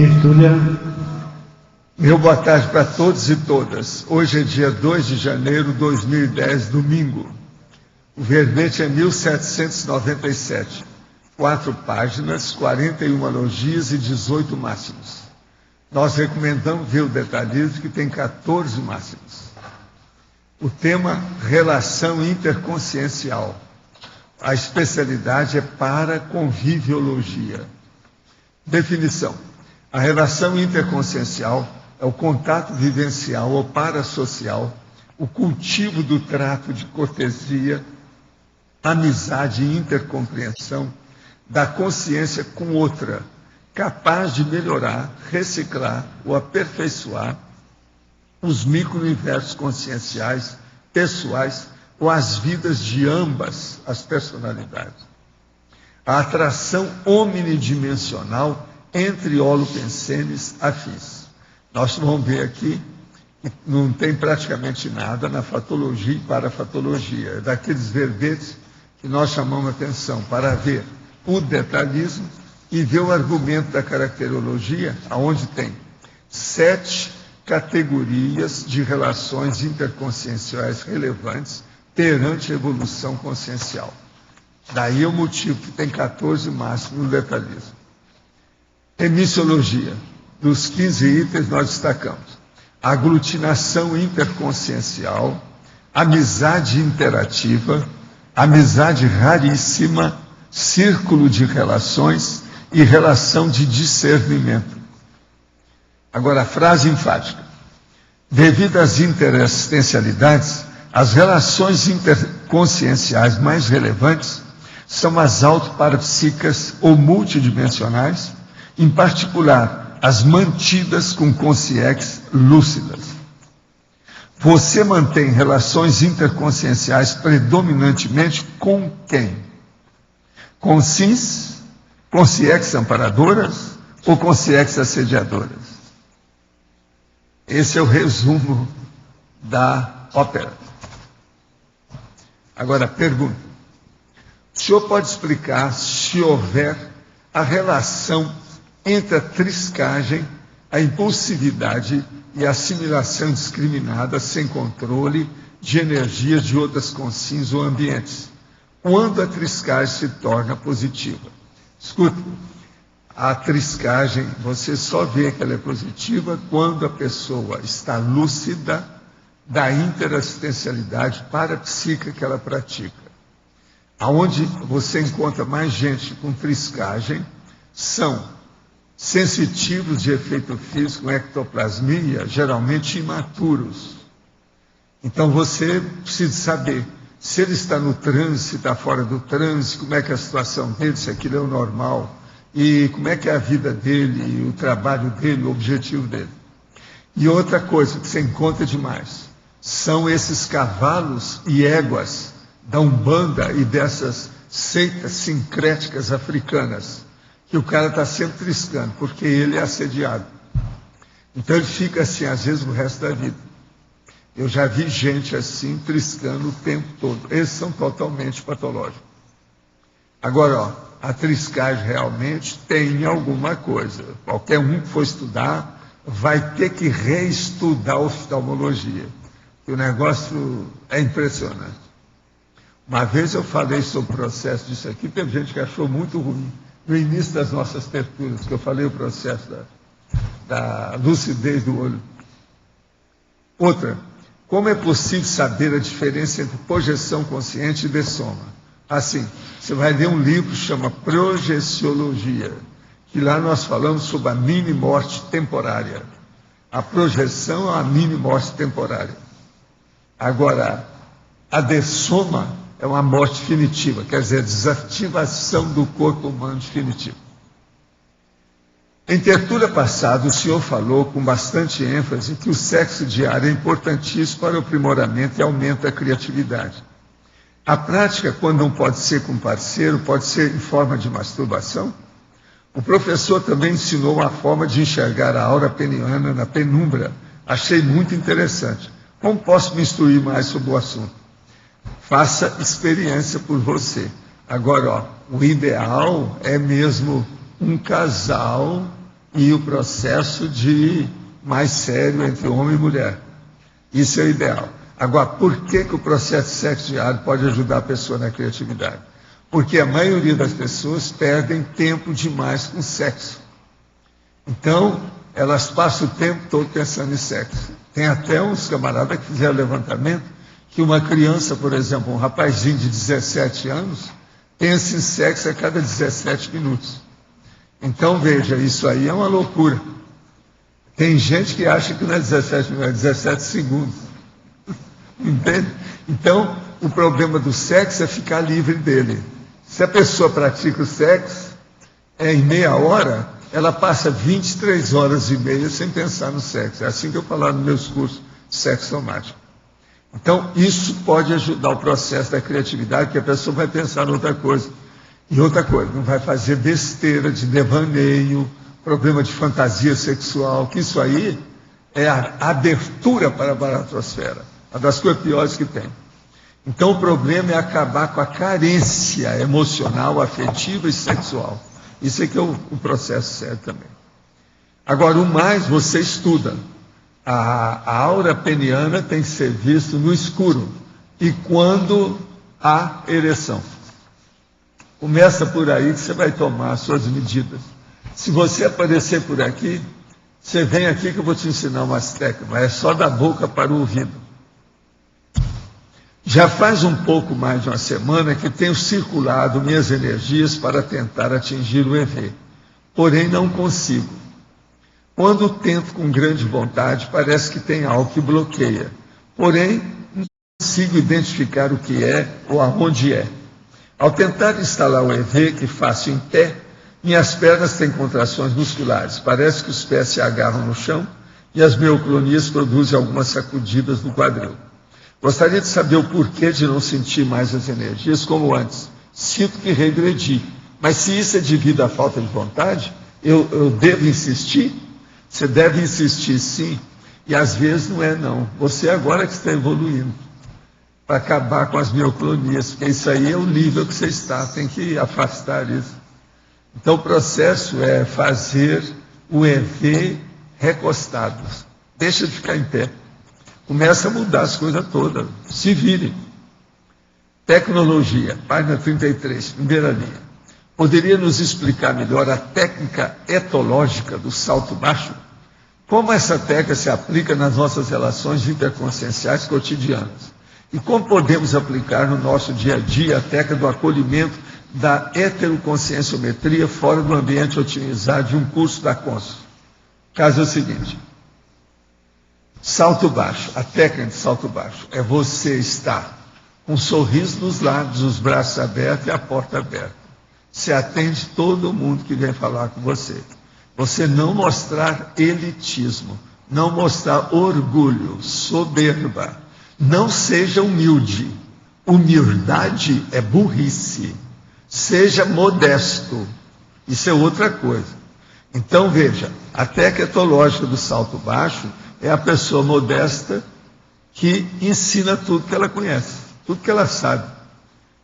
Tertúlia. Meu boa tarde para todos e todas. Hoje é dia 2 de janeiro de 2010, domingo. O verbete é 1797. 4 páginas, 41 alogias e 18 máximos. Nós recomendamos ver o detalhismo, que tem 14 máximos. O tema, relação interconsciencial. A especialidade é paraconviviologia. Definição. A relação interconsciencial é o contato vivencial ou parasocial, o cultivo do trato de cortesia, amizade e intercompreensão da consciência com outra, capaz de melhorar, reciclar ou aperfeiçoar os micro-universos conscienciais, pessoais ou as vidas de ambas as personalidades. A atração omnidimensional entre holopensenes afins. Nós vamos ver aqui, não tem praticamente nada na fatologia e parafatologia, é daqueles verbetes que nós chamamos a atenção para ver o detalhismo e ver o argumento da caracterologia, aonde tem 7 categorias de relações interconscienciais relevantes perante a evolução consciencial. Daí é o motivo que tem 14 máximos no detalhismo. Emissiologia. Dos 15 itens nós destacamos aglutinação interconsciencial, amizade interativa, amizade raríssima, círculo de relações e relação de discernimento. Agora, a frase enfática. Devido às interassistencialidades, as relações interconscienciais mais relevantes são as autoparapsíquicas ou multidimensionais, em particular, as mantidas com consciências lúcidas. Você mantém relações interconscienciais predominantemente com quem? Com SINs, consciências amparadoras ou consciências assediadoras? Esse é o resumo da ópera. Agora, pergunta. O senhor pode explicar, se houver, a relação entre a triscagem, a impulsividade e a assimilação discriminada, sem controle, de energias de outras consciências ou ambientes, quando a triscagem se torna positiva? Escuta, a triscagem, você só vê que ela é positiva quando a pessoa está lúcida da interassistencialidade parapsíquica que ela pratica. Aonde você encontra mais gente com triscagem são sensitivos de efeito físico, com ectoplasmia, geralmente imaturos. Então você precisa saber se ele está no trânsito, se está fora do trânsito, como é que é a situação dele, se aquilo é o normal, e como é que é a vida dele, o trabalho dele, o objetivo dele. E outra coisa que você encontra demais, são esses cavalos e éguas da Umbanda e dessas seitas sincréticas africanas, que o cara está sempre triscando, porque ele é assediado. Então ele fica assim, às vezes, o resto da vida. Eu já vi gente assim, triscando o tempo todo. Esses são totalmente patológicos. Agora, ó, a triscagem realmente tem alguma coisa. Qualquer um que for estudar vai ter que reestudar a oftalmologia. O negócio é impressionante. Uma vez eu falei sobre o processo disso aqui, teve gente que achou muito ruim. No início das nossas tertúlias, que eu falei o processo da lucidez do olho. Outra, como é possível saber a diferença entre projeção consciente e dessoma? Assim, você vai ler um livro que chama Projeciologia, que lá nós falamos sobre a mini-morte temporária. A projeção é a mini-morte temporária. Agora, a dessoma é uma morte definitiva, quer dizer, a desativação do corpo humano definitivo. Em tertúlia passada, o senhor falou com bastante ênfase que o sexo diário é importantíssimo para o aprimoramento e aumento da criatividade. A prática, quando não pode ser com parceiro, pode ser em forma de masturbação? O professor também ensinou uma forma de enxergar a aura peniana na penumbra. Achei muito interessante. Como posso me instruir mais sobre o assunto? Faça experiência por você. Agora, ó, o ideal é mesmo um casal e o processo de mais sério entre homem e mulher. Isso é o ideal. Agora, por que o processo de sexo diário pode ajudar a pessoa na criatividade? Porque a maioria das pessoas perdem tempo demais com sexo. Então, elas passam o tempo todo pensando em sexo. Tem até uns camaradas que fizeram levantamento que uma criança, por exemplo, um rapazinho de 17 anos, pensa em sexo a cada 17 minutos. Então, veja, isso aí é uma loucura. Tem gente que acha que não é 17 minutos, é 17 segundos. Entende? Então, o problema do sexo é ficar livre dele. Se a pessoa pratica o sexo, em meia hora, ela passa 23 horas e meia sem pensar no sexo. É assim que eu falo nos meus cursos de sexo somático. Então, isso pode ajudar o processo da criatividade, que a pessoa vai pensar em outra coisa. E outra coisa, não vai fazer besteira de devaneio, problema de fantasia sexual, que isso aí é a abertura para a baratrosfera, uma das coisas piores que tem. Então, o problema é acabar com a carência emocional, afetiva e sexual. Isso é que é o processo sério também. Agora, o mais, você estuda. A aura peniana tem que ser vista no escuro e quando há ereção. Começa por aí que você vai tomar as suas medidas. Se você aparecer por aqui, você vem aqui que eu vou te ensinar umas técnicas, é só da boca para o ouvido. Já faz um pouco mais de uma semana que tenho circulado minhas energias para tentar atingir o EV, porém não consigo. Quando tento com grande vontade, parece que tem algo que bloqueia, porém não consigo identificar o que é ou aonde é. Ao tentar instalar o EV, que faço em pé, minhas pernas têm contrações musculares, parece que os pés se agarram no chão e as mioclonias produzem algumas sacudidas no quadril. Gostaria de saber o porquê de não sentir mais as energias como antes. Sinto que regredi, mas se isso é devido à falta de vontade, eu devo insistir? Você deve insistir sim, e às vezes não é não. Você agora que está evoluindo para acabar com as mioclonias, porque isso aí é o nível que você está, tem que afastar isso. Então o processo é fazer o EV recostado. Deixa de ficar em pé. Começa a mudar as coisas todas. Se vire. Tecnologia, página 33, primeira linha. Poderia nos explicar melhor a técnica etológica do salto baixo? Como essa técnica se aplica nas nossas relações interconscienciais cotidianas? E como podemos aplicar no nosso dia a dia a técnica do acolhimento da heteroconscienciometria fora do ambiente otimizado de um curso da Consul? O caso é o seguinte. Salto baixo, a técnica de salto baixo é você estar com um sorriso nos lábios, os braços abertos e a porta aberta. Você atende todo mundo que vem falar com você. Você não mostrar elitismo, não mostrar orgulho, soberba. Não seja humilde. Humildade é burrice. Seja modesto. Isso é outra coisa. Então, veja, a técnica etológica do salto baixo é a pessoa modesta que ensina tudo que ela conhece, tudo que ela sabe.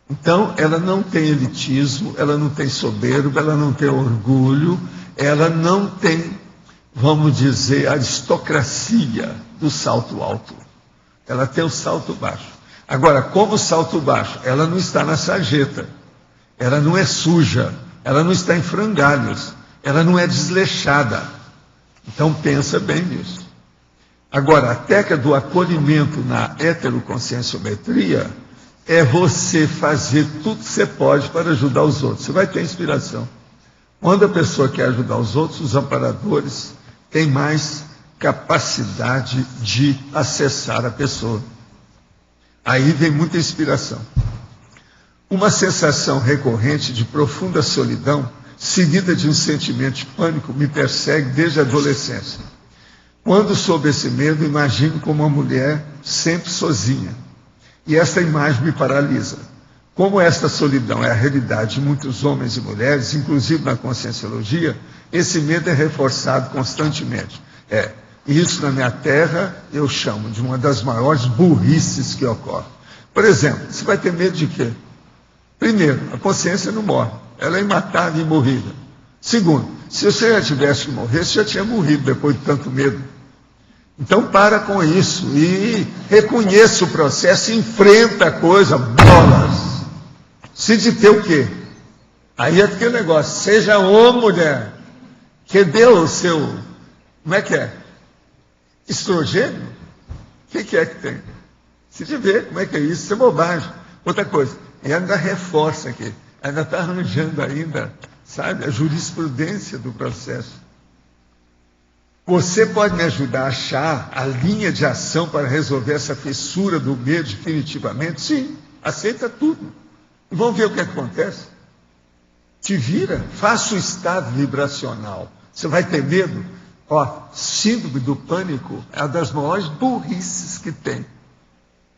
Então, ela não tem elitismo, ela não tem soberba, ela não tem orgulho, ela não tem, vamos dizer, aristocracia do salto alto. Ela tem o salto baixo. Agora, como o salto baixo, ela não está na sarjeta, ela não é suja, ela não está em frangalhos, ela não é desleixada. Então, pensa bem nisso. Agora, a técnica do acolhimento na heteroconscienciometria é você fazer tudo que você pode para ajudar os outros. Você vai ter inspiração. Quando a pessoa quer ajudar os outros, os amparadores têm mais capacidade de acessar a pessoa. Aí vem muita inspiração. Uma sensação recorrente de profunda solidão, seguida de um sentimento de pânico, me persegue desde a adolescência. Quando sob esse medo, imagino como uma mulher sempre sozinha. E essa imagem me paralisa. Como esta solidão é a realidade de muitos homens e mulheres, inclusive na conscienciologia, esse medo é reforçado constantemente. Isso na minha terra eu chamo de uma das maiores burrices que ocorre. Por exemplo, você vai ter medo de quê? Primeiro, a consciência não morre. Ela é imatável e imorrível. Segundo, Se você já tivesse que morrer, você já tinha morrido depois de tanto medo. Então para com isso e reconheça o processo, enfrenta a coisa, bolas. Se de ter o quê? Aí é aquele negócio, seja homem, mulher, que deu o seu, como é que é? Estrogênio? O que é que tem? Se de ver como é que é isso, isso é bobagem. Outra coisa, e ainda reforça aqui, ainda está arranjando ainda, sabe, a jurisprudência do processo. Você pode me ajudar a achar a linha de ação para resolver essa fissura do medo definitivamente? Sim, aceita tudo. E vamos ver o que acontece. Te vira, faça o estado vibracional. Você vai ter medo? Ó, síndrome do pânico é uma das maiores burrices que tem.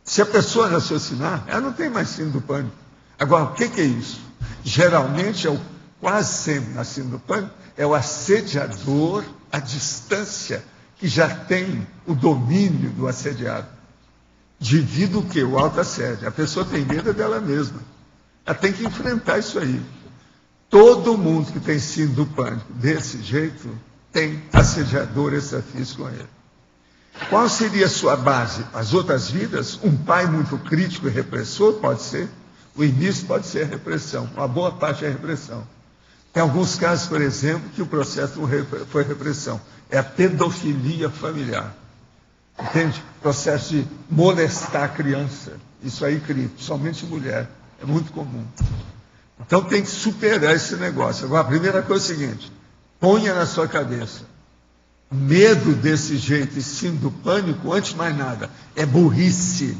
Se a pessoa raciocinar, ela não tem mais síndrome do pânico. Agora, o que é isso? Geralmente, quase sempre na síndrome do pânico, é o assediador à distância, que já tem o domínio do assediado. Devido o quê? O autoassédio. A pessoa tem medo dela mesma. Ela tem que enfrentar isso aí. Todo mundo que tem síndrome do pânico desse jeito tem assediador extrafísico com ele. Qual seria a sua base? As outras vidas? Um pai muito crítico e repressor? Pode ser. O início pode ser a repressão. Uma boa parte é a repressão. Tem alguns casos, por exemplo, que o processo não foi repressão. É a pedofilia familiar. Entende? Processo de molestar a criança. Isso aí, somente mulher. É muito comum. Então tem que superar esse negócio. Agora, a primeira coisa é o seguinte: ponha na sua cabeça. Medo desse jeito e síndrome do pânico, antes de mais nada, é burrice.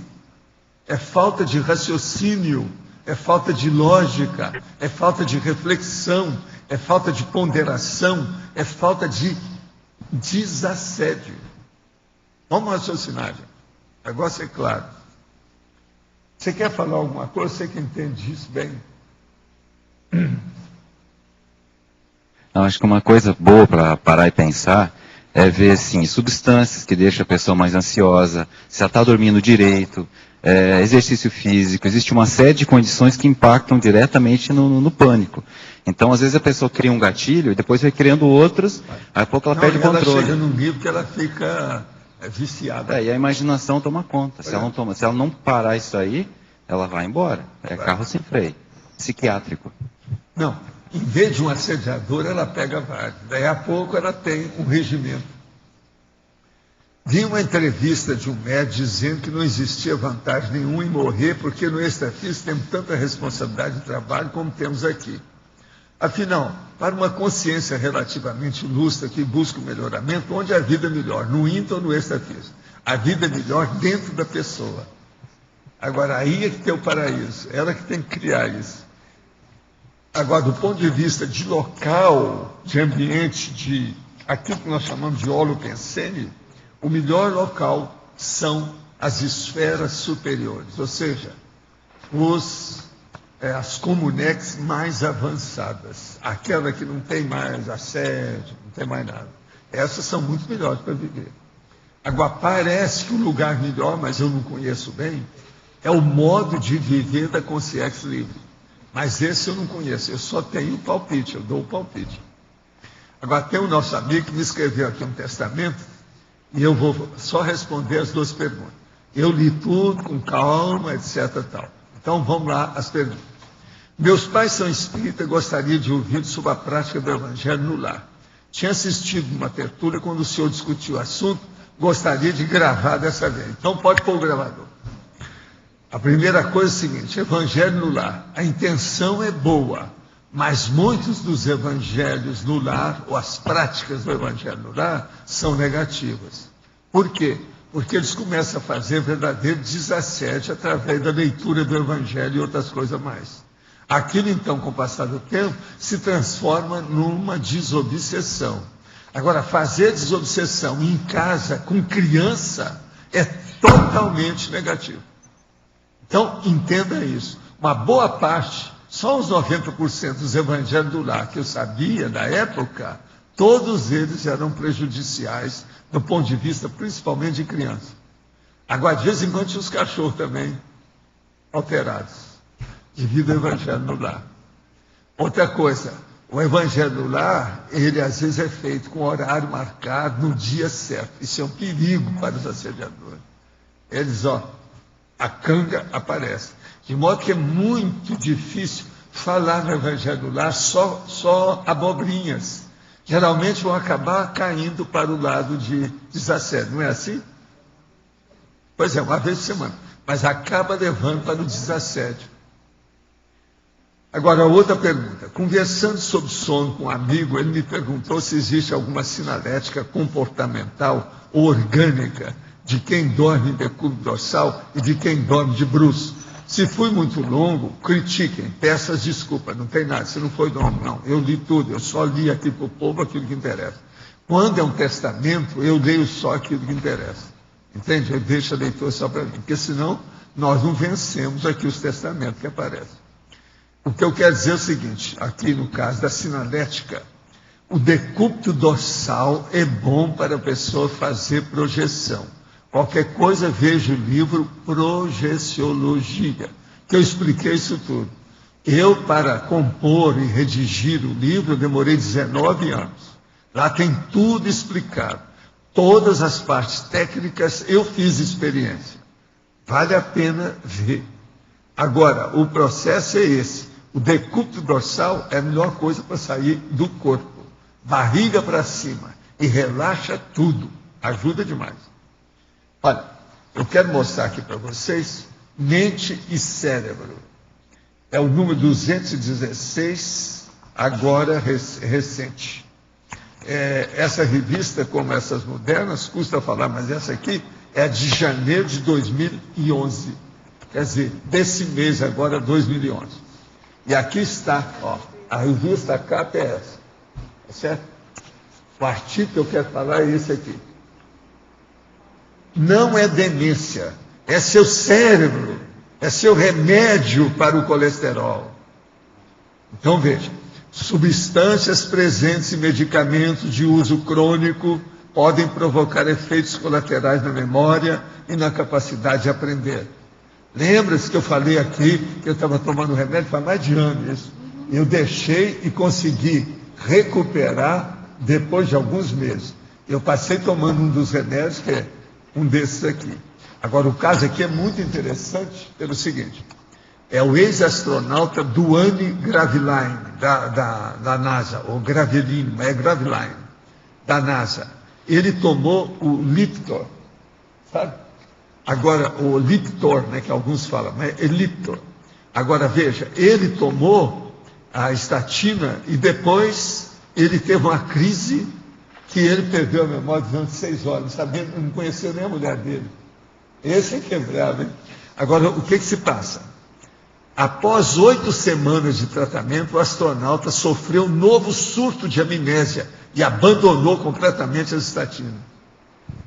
É falta de raciocínio. É falta de lógica, é falta de reflexão, é falta de ponderação, é falta de desassédio. Vamos raciocinar, gente. O negócio é claro. Você quer falar alguma coisa? Você que entende isso bem. Eu acho que uma coisa boa para parar e pensar é ver assim, substâncias que deixam a pessoa mais ansiosa, se ela está dormindo direito, exercício físico, existe uma série de condições que impactam diretamente no pânico. Então, às vezes a pessoa cria um gatilho e depois vai criando outros, aí a pouco ela perde o controle. Ela chega num nível que ela fica viciada. E a imaginação toma conta. Se ela não parar isso aí, ela vai embora. É carro sem freio. Psiquiátrico. Não, em vez de um assediador, ela pega vários. Daí a pouco ela tem um regimento. Vi uma entrevista de um médico dizendo que não existia vantagem nenhuma em morrer, porque no extrafísico temos tanta responsabilidade de trabalho como temos aqui. Afinal, para uma consciência relativamente lúcida que busca o melhoramento, onde a vida é melhor? No intra ou no extrafísico? A vida é melhor dentro da pessoa. Agora, aí é que tem o paraíso. Ela que tem que criar isso. Agora, do ponto de vista de local, de ambiente, de aquilo que nós chamamos de holopensene, o melhor local são as esferas superiores, ou seja, as comunex mais avançadas, aquela que não tem mais assédio, não tem mais nada. Essas são muito melhores para viver. Agora, parece que o lugar melhor, mas eu não conheço bem, é o modo de viver da consciência livre. Mas esse eu não conheço, eu só tenho o palpite, eu dou o palpite. Agora, tem o nosso amigo que me escreveu aqui um testamento, e eu vou só responder as duas perguntas. Eu li tudo com calma, etc. Tal. Então, vamos lá, as perguntas. Meus pais são espíritas e gostaria de ouvir sobre a prática do Evangelho no lar. Tinha assistido uma tertúlia quando o senhor discutiu o assunto, gostaria de gravar dessa vez. Então, pode pôr o gravador. A primeira coisa é a seguinte: Evangelho no lar. A intenção é boa, mas muitos dos evangelhos no lar, ou as práticas do evangelho no lar, são negativas. Por quê? Porque eles começam a fazer verdadeiro desassédio através da leitura do evangelho e outras coisas mais. Aquilo, então, com o passar do tempo, se transforma numa desobsessão. Agora, fazer desobsessão em casa, com criança, é totalmente negativo. Então, entenda isso. Uma boa parte, só os 90% dos evangelhos do lar que eu sabia na época, todos eles eram prejudiciais do ponto de vista principalmente de criança. Agora, de vez em quando, tinha os cachorros também alterados, devido ao evangelho no lar. Outra coisa, O Evangelho do Lar, ele às vezes é feito com horário marcado, no dia certo. Isso é um perigo para os assediadores. Eles, a canga aparece. De modo que é muito difícil falar no Evangelho do Lar só abobrinhas. Geralmente vão acabar caindo para o lado de desassédio, não é assim? Pois é, uma vez por semana. Mas acaba levando para o desassédio. Agora, outra pergunta. Conversando sobre sono com um amigo, ele me perguntou se existe alguma sinalética comportamental ou orgânica de quem dorme em decúbito dorsal e de quem dorme de bruços. Se fui muito longo, critiquem, peçam desculpas, não tem nada, se não foi longo, não. Eu li tudo, eu só li aqui para o povo aquilo que interessa. Quando é um testamento, eu leio só aquilo que interessa. Entende? Eu deixo a leitura só para mim, porque senão nós não vencemos aqui os testamentos que aparecem. O que eu quero dizer é o seguinte, aqui no caso da sinalética, o decúbito dorsal é bom para a pessoa fazer projeção. Qualquer coisa, veja o livro Projeciologia, que eu expliquei isso tudo. Eu, para compor e redigir o livro, demorei 19 anos. Lá tem tudo explicado. Todas as partes técnicas eu fiz experiência. Vale a pena ver. Agora, o processo é esse. O decúbito dorsal é a melhor coisa para sair do corpo. Barriga para cima. E relaxa tudo. Ajuda demais. Olha, eu quero mostrar aqui para vocês mente e cérebro. É o número 216, agora recente. Essa revista, como essas modernas, custa falar, mas essa aqui é de janeiro de 2011. Quer dizer, desse mês agora, 2011. E aqui está, a revista, a capa é essa. Tá certo? O artigo que eu quero falar é esse aqui. Não é demência, é seu cérebro, é seu remédio para o colesterol. Então veja, substâncias presentes em medicamentos de uso crônico podem provocar efeitos colaterais na memória e na capacidade de aprender. Lembra-se que eu falei aqui que eu estava tomando remédio faz mais de ano isso. Eu deixei e consegui recuperar depois de alguns meses. Eu passei tomando um dos remédios que é um desses aqui. Agora, o caso aqui é muito interessante pelo seguinte. É o ex-astronauta Duane Graveline, da NASA, ou Graveline, mas é Graveline, da NASA. Ele tomou o Lipitor, sabe? Agora, o Lipitor, né, que alguns falam, mas é Lipitor. Agora, veja, ele tomou a estatina e depois ele teve uma crise que ele perdeu a memória durante 6 horas, sabendo, não conheceu nem a mulher dele. Esse é quebrado, hein? Agora, o que se passa? Após 8 semanas de tratamento, o astronauta sofreu um novo surto de amnésia e abandonou completamente as estatinas.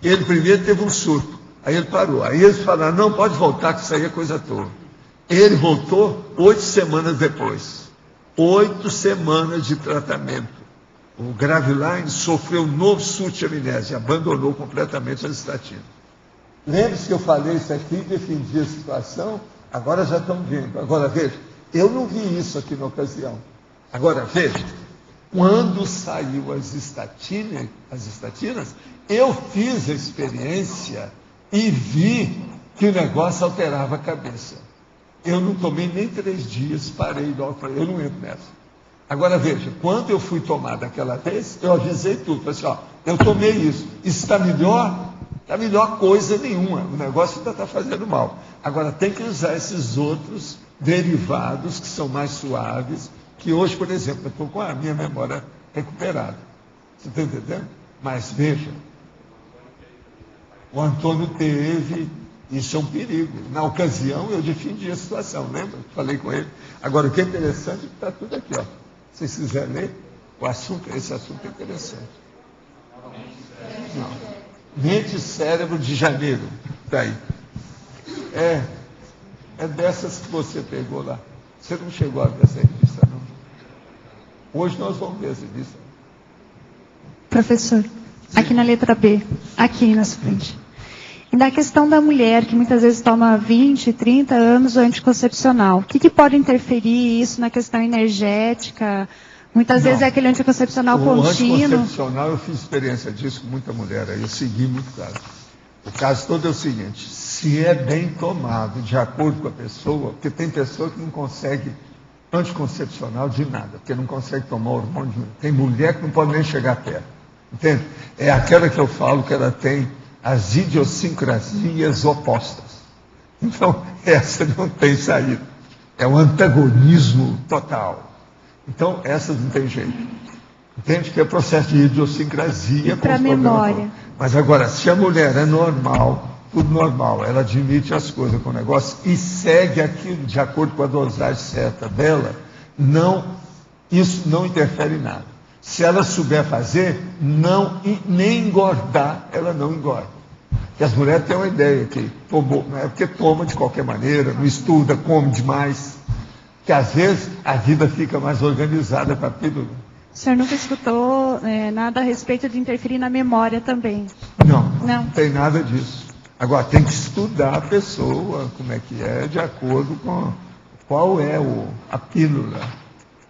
Ele primeiro teve um surto, aí ele parou. Aí eles falaram, não, pode voltar, que isso aí é coisa toda. Ele voltou 8 semanas depois. 8 semanas de tratamento. O Graveline sofreu um novo surto de amnésia, abandonou completamente as estatinas. Lembre-se que eu falei isso aqui, defendi a situação, agora já estão vendo. Agora veja, eu não vi isso aqui na ocasião. Agora veja, quando saiu as estatinas, eu fiz a experiência e vi que o negócio alterava a cabeça. Eu não tomei nem 3 dias, parei logo, falei, eu não entro nessa. Agora veja, quando eu fui tomar daquela vez, eu avisei tudo, falei assim, eu tomei isso está melhor? Está melhor coisa nenhuma, o negócio ainda está fazendo mal. Agora tem que usar esses outros derivados que são mais suaves, que hoje, por exemplo, eu estou com a minha memória recuperada. Você está entendendo? Mas veja, o Antônio teve, isso é um perigo. Na ocasião eu defendi a situação, lembra? Falei com ele. Agora o que é interessante é que está tudo aqui, Se vocês quiserem ler, esse assunto é interessante. Não. Mente e Cérebro de janeiro. Está aí. É dessas que você pegou lá. Você não chegou a ver essa revista, não? Hoje nós vamos ver essa revista. Professor, aqui na letra B, aqui na frente. E da questão da mulher, que muitas vezes toma 20, 30 anos o anticoncepcional. O que pode interferir isso na questão energética, Muitas vezes Não. é aquele anticoncepcional O contínuo. anticoncepcional, eu fiz experiência disso com muita mulher, aí eu segui muito caso. O caso todo é o seguinte, se é bem tomado, de acordo com a pessoa, porque tem pessoa que não consegue anticoncepcional de nada, porque não consegue tomar hormônio. Tem mulher que não pode nem chegar perto. Entende? É aquela que eu falo que ela tem as idiosincrasias opostas. Então, essa não tem saída. É um antagonismo total. Então, essas não tem jeito. Entende que é processo de idiosincrasia. Para a memória. Mas agora, se a mulher é normal, tudo normal, ela admite as coisas com o negócio e segue aquilo de acordo com a dosagem certa dela, isso não interfere em nada. Se ela souber fazer, nem engordar, ela não engorda. Porque as mulheres têm uma ideia que tomou, não é porque toma de qualquer maneira, não estuda, come demais, que às vezes a vida fica mais organizada com a pílula. O senhor nunca escutou nada a respeito de interferir na memória também? Não tem nada disso. Agora, tem que estudar a pessoa, como é que é, de acordo com qual é a pílula.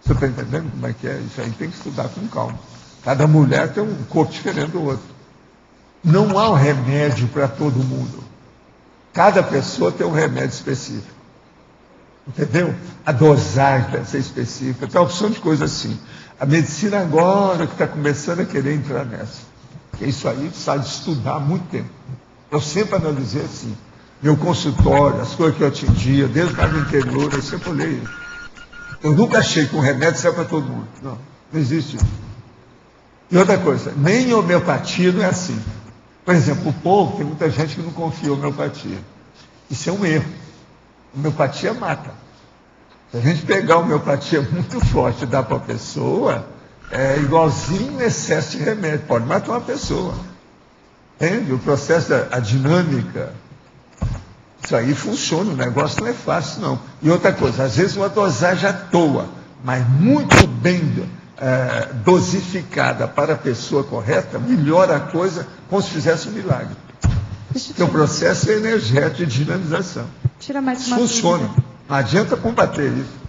Você está entendendo como é que é? Isso aí tem que estudar com calma. Cada mulher tem um corpo diferente do outro. Não há um remédio para todo mundo. Cada pessoa tem um remédio específico. Entendeu? A dosagem deve ser específica. Tem uma opção de coisa assim. A medicina agora que está começando a querer entrar nessa. Porque isso aí precisa de estudar há muito tempo. Eu sempre analisei assim. Meu consultório, as coisas que eu atendia, desde lá do interior, eu sempre olhei isso. Eu nunca achei que um remédio serve para todo mundo. Não existe isso. E outra coisa, nem homeopatia não é assim. Por exemplo, o povo, tem muita gente que não confia em homeopatia. Isso é um erro. Homeopatia mata. Se a gente pegar homeopatia muito forte e dar para a pessoa, é igualzinho um excesso de remédio. Pode matar uma pessoa. Entende? O processo, a dinâmica, isso aí funciona, o negócio não é fácil, não. E outra coisa, às vezes uma dosagem à toa, mas muito bem dosificada para a pessoa correta, melhora a coisa como se fizesse um milagre. Porque o processo é energético de dinamização. Tira mais uma funciona. dúvida. Não adianta combater isso.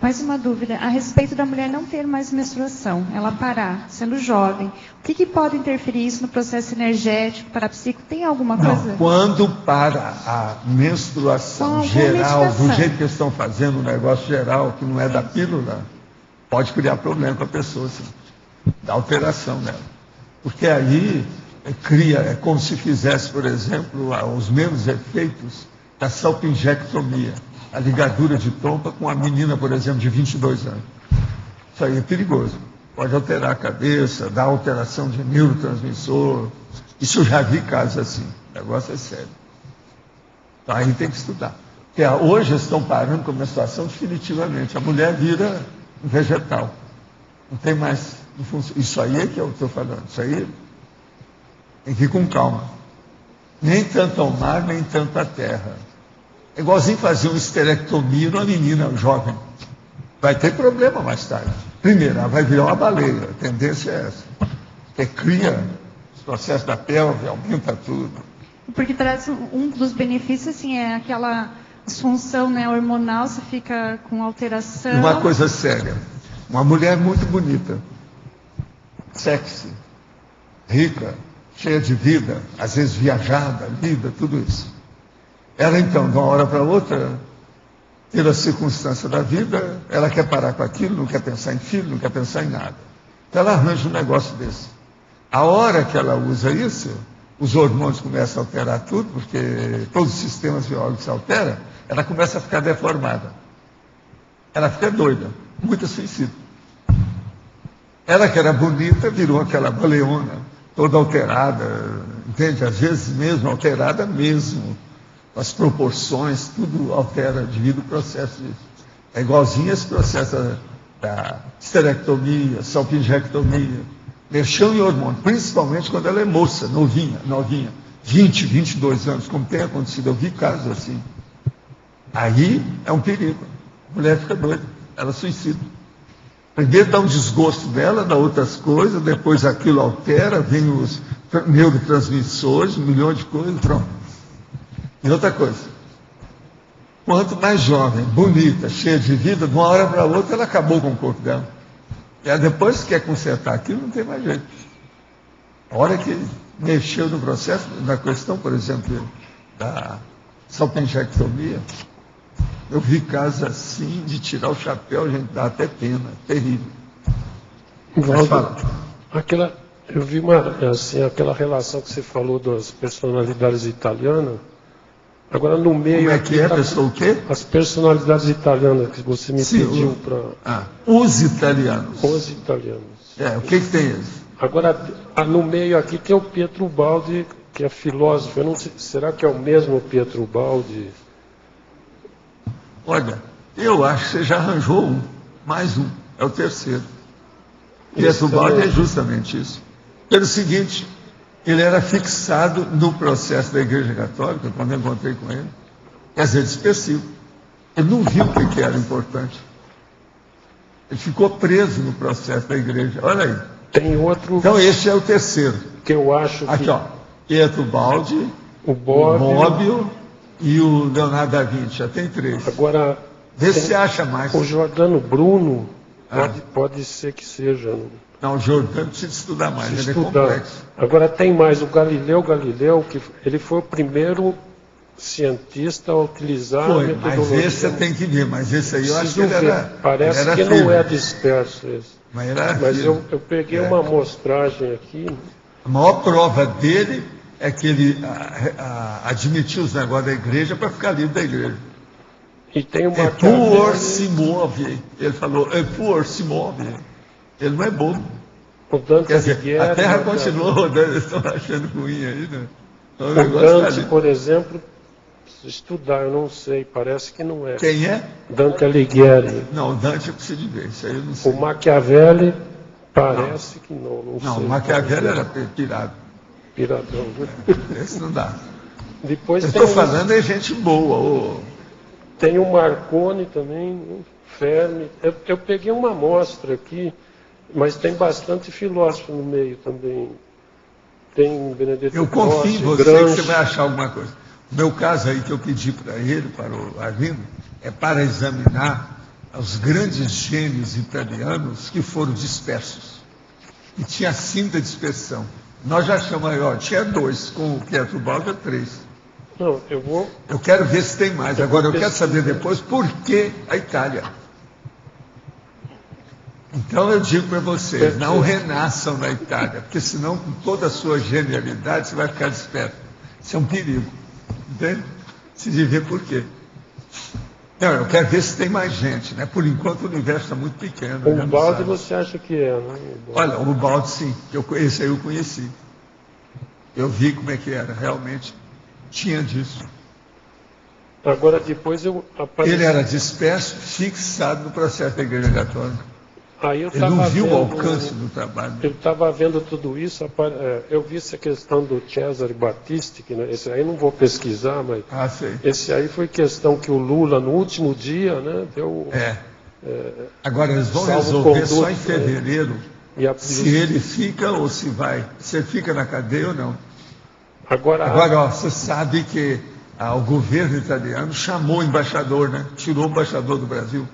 Mais uma dúvida. A respeito da mulher não ter mais menstruação, ela parar, sendo jovem. O que pode interferir isso no processo energético, parapsíquico? Tem alguma coisa? Quando para a menstruação geral, do jeito que eles estão fazendo, um negócio geral, que não é da pílula, pode criar problema com a pessoa, assim, dá alteração nela. Porque aí é como se fizesse, por exemplo, os mesmos efeitos da salpingectomia, a ligadura de trompa com a menina, por exemplo, de 22 anos. Isso aí é perigoso. Pode alterar a cabeça, dar alteração de neurotransmissor. Isso eu já vi casos assim. O negócio é sério. Então aí tem que estudar. Porque hoje estão parando com a menstruação definitivamente. A mulher vira um vegetal. Não tem mais. Isso aí é que eu estou falando. Isso aí tem que ir com calma. Nem tanto ao mar, nem tanto à terra. É igualzinho fazer uma esterectomia numa menina jovem. Vai ter problema mais tarde. Primeiro, ela vai virar uma baleia. A tendência é essa. Porque cria os processos da pelve, aumenta tudo. Porque traz um dos benefícios, assim, é aquela disfunção, né, hormonal, você fica com alteração. Uma coisa séria. Uma mulher muito bonita, sexy, rica, cheia de vida, às vezes viajada, linda, tudo isso. Ela, então, de uma hora para outra, pela circunstância da vida, ela quer parar com aquilo, não quer pensar em filho, não quer pensar em nada. Então, ela arranja um negócio desse. A hora que ela usa isso, os hormônios começam a alterar tudo, porque todos os sistemas biológicos se alteram, ela começa a ficar deformada. Ela fica doida, muito suicida. Ela que era bonita, virou aquela baleona, toda alterada, entende? Às vezes mesmo, alterada mesmo. As proporções, tudo altera devido ao processo disso. É igualzinho esse processo da esterectomia, salpingectomia, mexão em hormônio, principalmente quando ela é moça, novinha, 20, 22 anos, como tem acontecido, eu vi casos assim. Aí é um perigo. A mulher fica doida, ela suicida. Primeiro dá um desgosto dela, dá outras coisas, depois aquilo altera, vem os neurotransmissores, um milhão de coisas, pronto. E outra coisa, quanto mais jovem, bonita, cheia de vida, de uma hora para outra ela acabou com o corpo dela. E aí depois que quer consertar aquilo, não tem mais jeito. A hora que mexeu no processo, na questão, por exemplo, da salpingectomia, eu vi casos assim, de tirar o chapéu, a gente dá até pena, terrível. Mas fala. Eu vi assim, aquela relação que você falou das personalidades italianas. Agora no meio. Como é que é, pessoal, o quê? As personalidades italianas que você me pediu para. Os italianos. Os italianos. O que tem eles? Agora, no meio aqui tem o Pietro Baldi, que é filósofo. Eu não sei, será que é o mesmo Pietro Baldi? Olha, eu acho que você já arranjou mais um, é o terceiro. Pietro Baldi é justamente isso. Pelo seguinte, ele era fixado no processo da Igreja Católica, quando eu encontrei com ele, quer dizer, dispersivo. Ele não viu o que era importante. Ele ficou preso no processo da Igreja. Olha aí. Tem outro. Então, esse é o terceiro. Que eu acho que. Aqui, ó. Pietro Baldi, o Bobbio e o Leonardo da Vinci. Já tem 3. Agora. Vê se você acha mais. O Giordano Bruno, pode ser que seja. Não, o Giordano precisa estudar mais, ele é complexo. Agora tem mais, o Galileu Galileu, que ele foi o primeiro cientista a utilizar a metodologia. Mas esse você tem que ver, mas esse aí eu acho que ele era. Parece ele era que firme. não é disperso esse. Mas eu peguei uma amostragem aqui. A maior prova dele é que ele admitiu os negócios da igreja para ficar livre da igreja. E tem uma Pur si move. Ele falou, pur si move. Ele não é bobo. Quer dizer, a Terra continua rodando, eles estão achando ruim aí, né? O Dante, por exemplo, estudar, eu não sei, parece que não é. Quem é? Dante Alighieri. Não, o Dante eu preciso de ver, isso aí eu não sei. O Machiavelli parece que não sei. Não, o Machiavelli era pirado. Piradão. Esse não dá. Depois eu estou falando é gente boa. Tem o Marconi também, Fermi. Eu peguei uma amostra aqui, mas tem bastante filósofo no meio também. Tem Benedetto Eu confio em você Gramsci. Que você vai achar alguma coisa. O meu caso aí que eu pedi para ele, para o Arlindo, é para examinar os grandes gênios italianos que foram dispersos. E tinha cinta dispersão. Nós já chamamos aí, tinha 2, com o Pietro Baldi 3. Não, eu quero ver se tem mais. Agora, eu quero saber depois por que a Itália. Então, eu digo para vocês, não renasçam na Itália, porque senão, com toda a sua genialidade, você vai ficar desperto. Isso é um perigo. Entende? Se de ver por quê. Não, eu quero ver se tem mais gente, né? Por enquanto, o universo está muito pequeno. O Baldi você acha que é, né? Olha, o Baldi, sim. Esse aí eu conheci. Eu vi como é que era, realmente. Tinha disso. Agora depois Ele era disperso, fixado no processo da Igreja Católica. Aí eu ele não viu o alcance do trabalho. Eu estava vendo tudo isso, eu vi essa questão do Cesare Battisti, que esse aí não vou pesquisar, mas sei. Esse aí foi questão que o Lula, no último dia, né, deu... Agora, eles vão resolver só em fevereiro se ele fica ou se vai. Se ele fica na cadeia ou não. Agora, você sabe que o governo italiano chamou o embaixador, né? Tirou o embaixador do Brasil.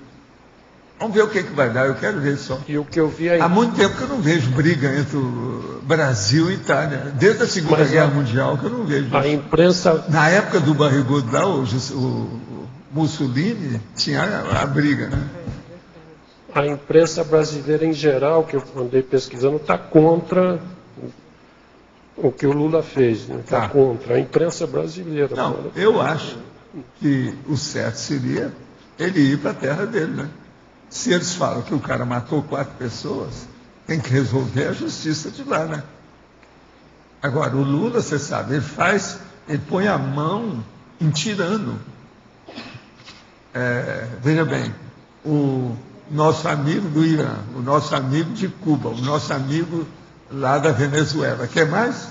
Vamos ver o que vai dar, eu quero ver só. E o que eu vi aí... Há muito tempo que eu não vejo briga entre o Brasil e Itália. Desde a Segunda Guerra Mundial que eu não vejo. A imprensa... Na época do Barrigudo lá, o Mussolini tinha a briga, né? A imprensa brasileira em geral, que eu andei pesquisando, está contra o que o Lula fez, né? Está contra a imprensa brasileira. Não, eu acho que o certo seria ele ir para a terra dele, né? Se eles falam que o cara matou 4 pessoas, tem que resolver a justiça de lá, né? Agora, o Lula, você sabe, ele põe a mão em tirano. Veja bem, o nosso amigo do Irã, o nosso amigo de Cuba, o nosso amigo lá da Venezuela. Quer mais?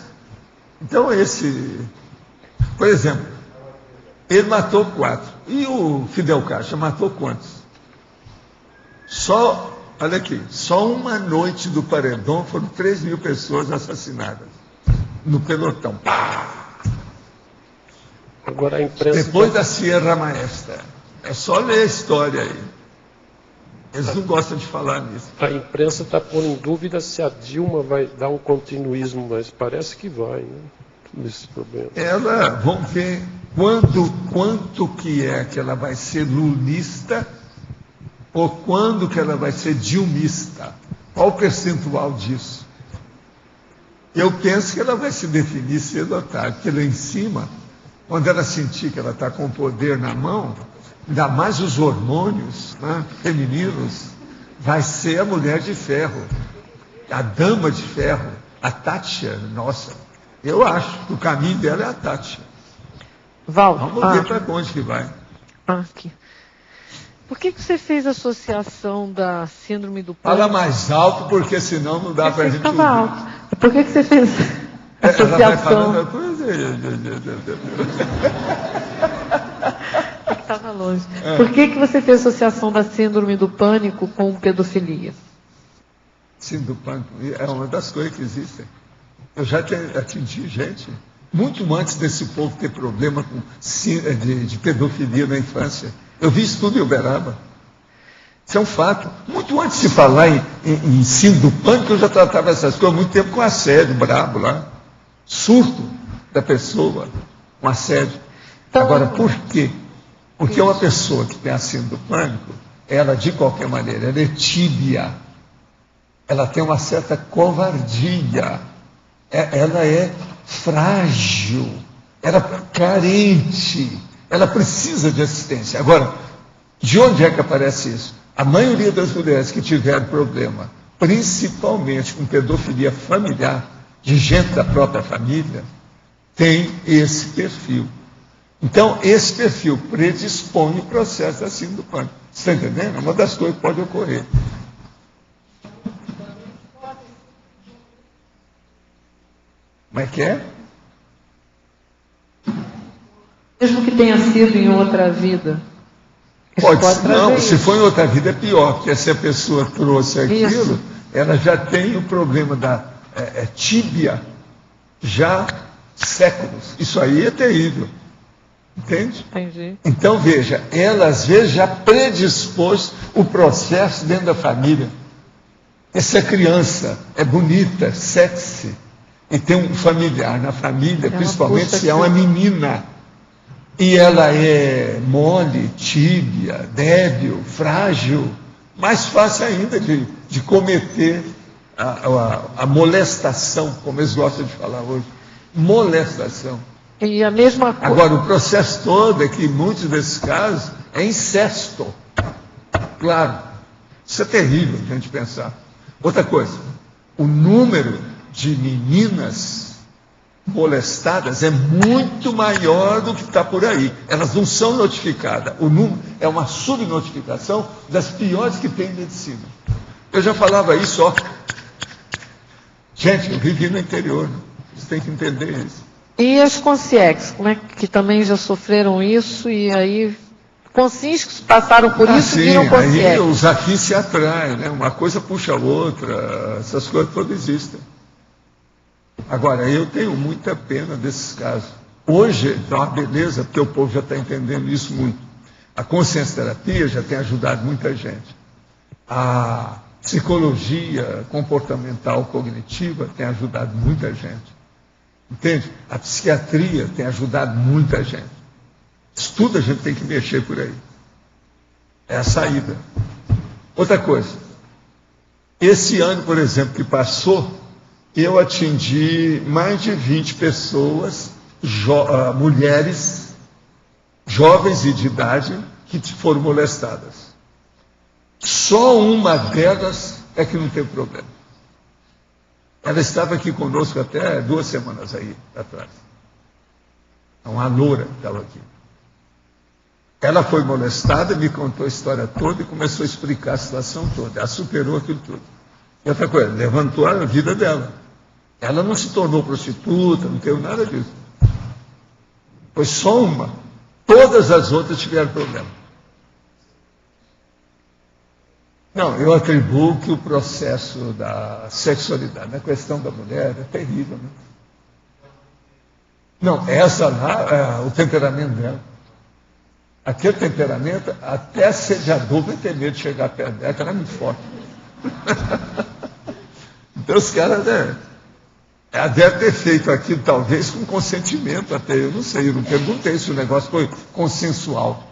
Então, por exemplo, ele matou 4. E o Fidel Castro matou quantos? Olha aqui, só uma noite do paredão foram 3.000 pessoas assassinadas no pelotão. Agora a imprensa... Depois da Sierra Maestra. É só ler a história aí. Eles não gostam de falar nisso. A imprensa está pondo em dúvida se a Dilma vai dar um continuismo, mas parece que vai, né? Nesse problema. Vamos ver quanto que ela vai ser lulista ou quando que ela vai ser dilmista. Qual o percentual disso? Eu penso que ela vai se definir cedo ou tarde, porque lá em cima, quando ela sentir que ela está com o poder na mão, ainda mais os hormônios, né, femininos, vai ser a mulher de ferro, a dama de ferro, a Tátia, nossa. Eu acho que o caminho dela é a Tátia. Val, Vamos ver para onde que vai. Aqui. Por que você fez a associação da síndrome do pânico? Fala mais alto, porque senão não dá para a gente ouvir. Alto. Por que você fez a Ela vai associação? falando coisa. Estava longe. Por que você fez a associação da síndrome do pânico com pedofilia? Síndrome do pânico é uma das coisas que existem. Eu já atingi gente, muito antes desse povo ter problema com de pedofilia na infância. Eu vi isso tudo em Uberaba. Isso é um fato. Muito antes de falar em síndrome do pânico, eu já tratava essas coisas há muito tempo com assédio brabo lá. Surto da pessoa, com assédio. Então, agora, por quê? Porque uma pessoa que tem a síndrome do pânico, ela, de qualquer maneira, ela é tíbia. Ela tem uma certa covardia. Ela é frágil. Ela é carente. Ela precisa de assistência. Agora, de onde é que aparece isso? A maioria das mulheres que tiveram problema, principalmente com pedofilia familiar, de gente da própria família, tem esse perfil. Então, esse perfil predispõe o processo da síndrome do pânico. Você está entendendo? É uma das coisas que pode ocorrer. Como é que é? mesmo que tenha sido em outra vida. Pode não, se for em outra vida é pior, porque se a pessoa trouxe aquilo, ela já tem o problema da tíbia já séculos. Isso aí é terrível. Entende? Entendi. Então, veja, ela às vezes já predispôs o processo dentro da família. Essa criança é bonita, sexy, e tem um familiar na família, principalmente se é uma menina. E ela é mole, tíbia, débil, frágil, mais fácil ainda de cometer a molestação, como eles gostam de falar hoje. Molestação. E a mesma coisa. Agora, o processo todo é que, em muitos desses casos, é incesto. Claro. Isso é terrível a gente pensar. Outra coisa, o número de meninas molestadas é muito maior do que está por aí. Elas não são notificadas. O número é uma subnotificação das piores que tem em medicina. Eu já falava isso, ó. Gente, eu vivi no interior. Você tem que entender isso. E as consciex, como é que também já sofreram isso e aí conscientes passaram por isso e viram consciex? Aí os afins se atraem, né? Uma coisa puxa a outra, essas coisas todas existem. Agora, eu tenho muita pena desses casos. Hoje, está uma beleza, porque o povo já está entendendo isso muito. A consciência-terapia já tem ajudado muita gente. A psicologia comportamental cognitiva tem ajudado muita gente. Entende? A psiquiatria tem ajudado muita gente. Isso tudo a gente tem que mexer por aí. É a saída. Outra coisa. Esse ano, por exemplo, que passou, eu atingi mais de 20 pessoas, mulheres, jovens e de idade, que foram molestadas. Só uma delas é que não teve problema. Ela estava aqui conosco até 2 semanas aí atrás. Uma loura que estava aqui. Ela foi molestada, me contou a história toda e começou a explicar a situação toda. Ela superou aquilo tudo. E outra coisa, levantou a vida dela. Ela não se tornou prostituta, não teve nada disso. Foi só uma. Todas as outras tiveram problema. Não, eu atribuo que o processo da sexualidade, na questão da mulher, é terrível. Né? Não, essa lá, o temperamento dela. Aquele temperamento, até assediador vai ter medo de chegar perto dela, que ela é muito forte. Então os caras ela deve ter feito aquilo, talvez, com consentimento até, eu não sei, eu não perguntei se o negócio foi consensual.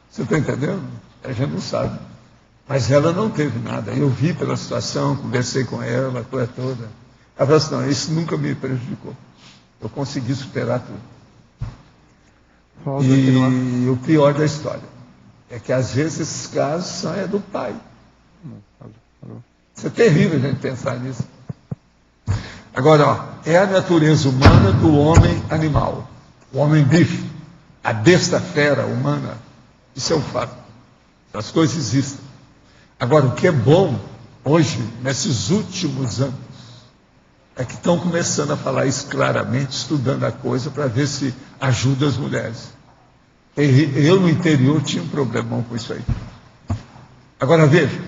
Você está entendendo? A gente não sabe. Mas ela não teve nada. Eu vi pela situação, conversei com ela, a coisa toda. Ela falou assim, não, isso nunca me prejudicou. Eu consegui superar tudo. E o pior da história é que às vezes esses casos são do pai. Isso é terrível a gente pensar nisso. Agora, ó, é a natureza humana do homem animal. O homem bife, a besta fera humana, isso é um fato. As coisas existem. Agora, o que é bom hoje, nesses últimos anos, é que estão começando a falar isso claramente, estudando a coisa para ver se ajuda as mulheres. Eu no interior tinha um problemão com isso aí. Agora veja,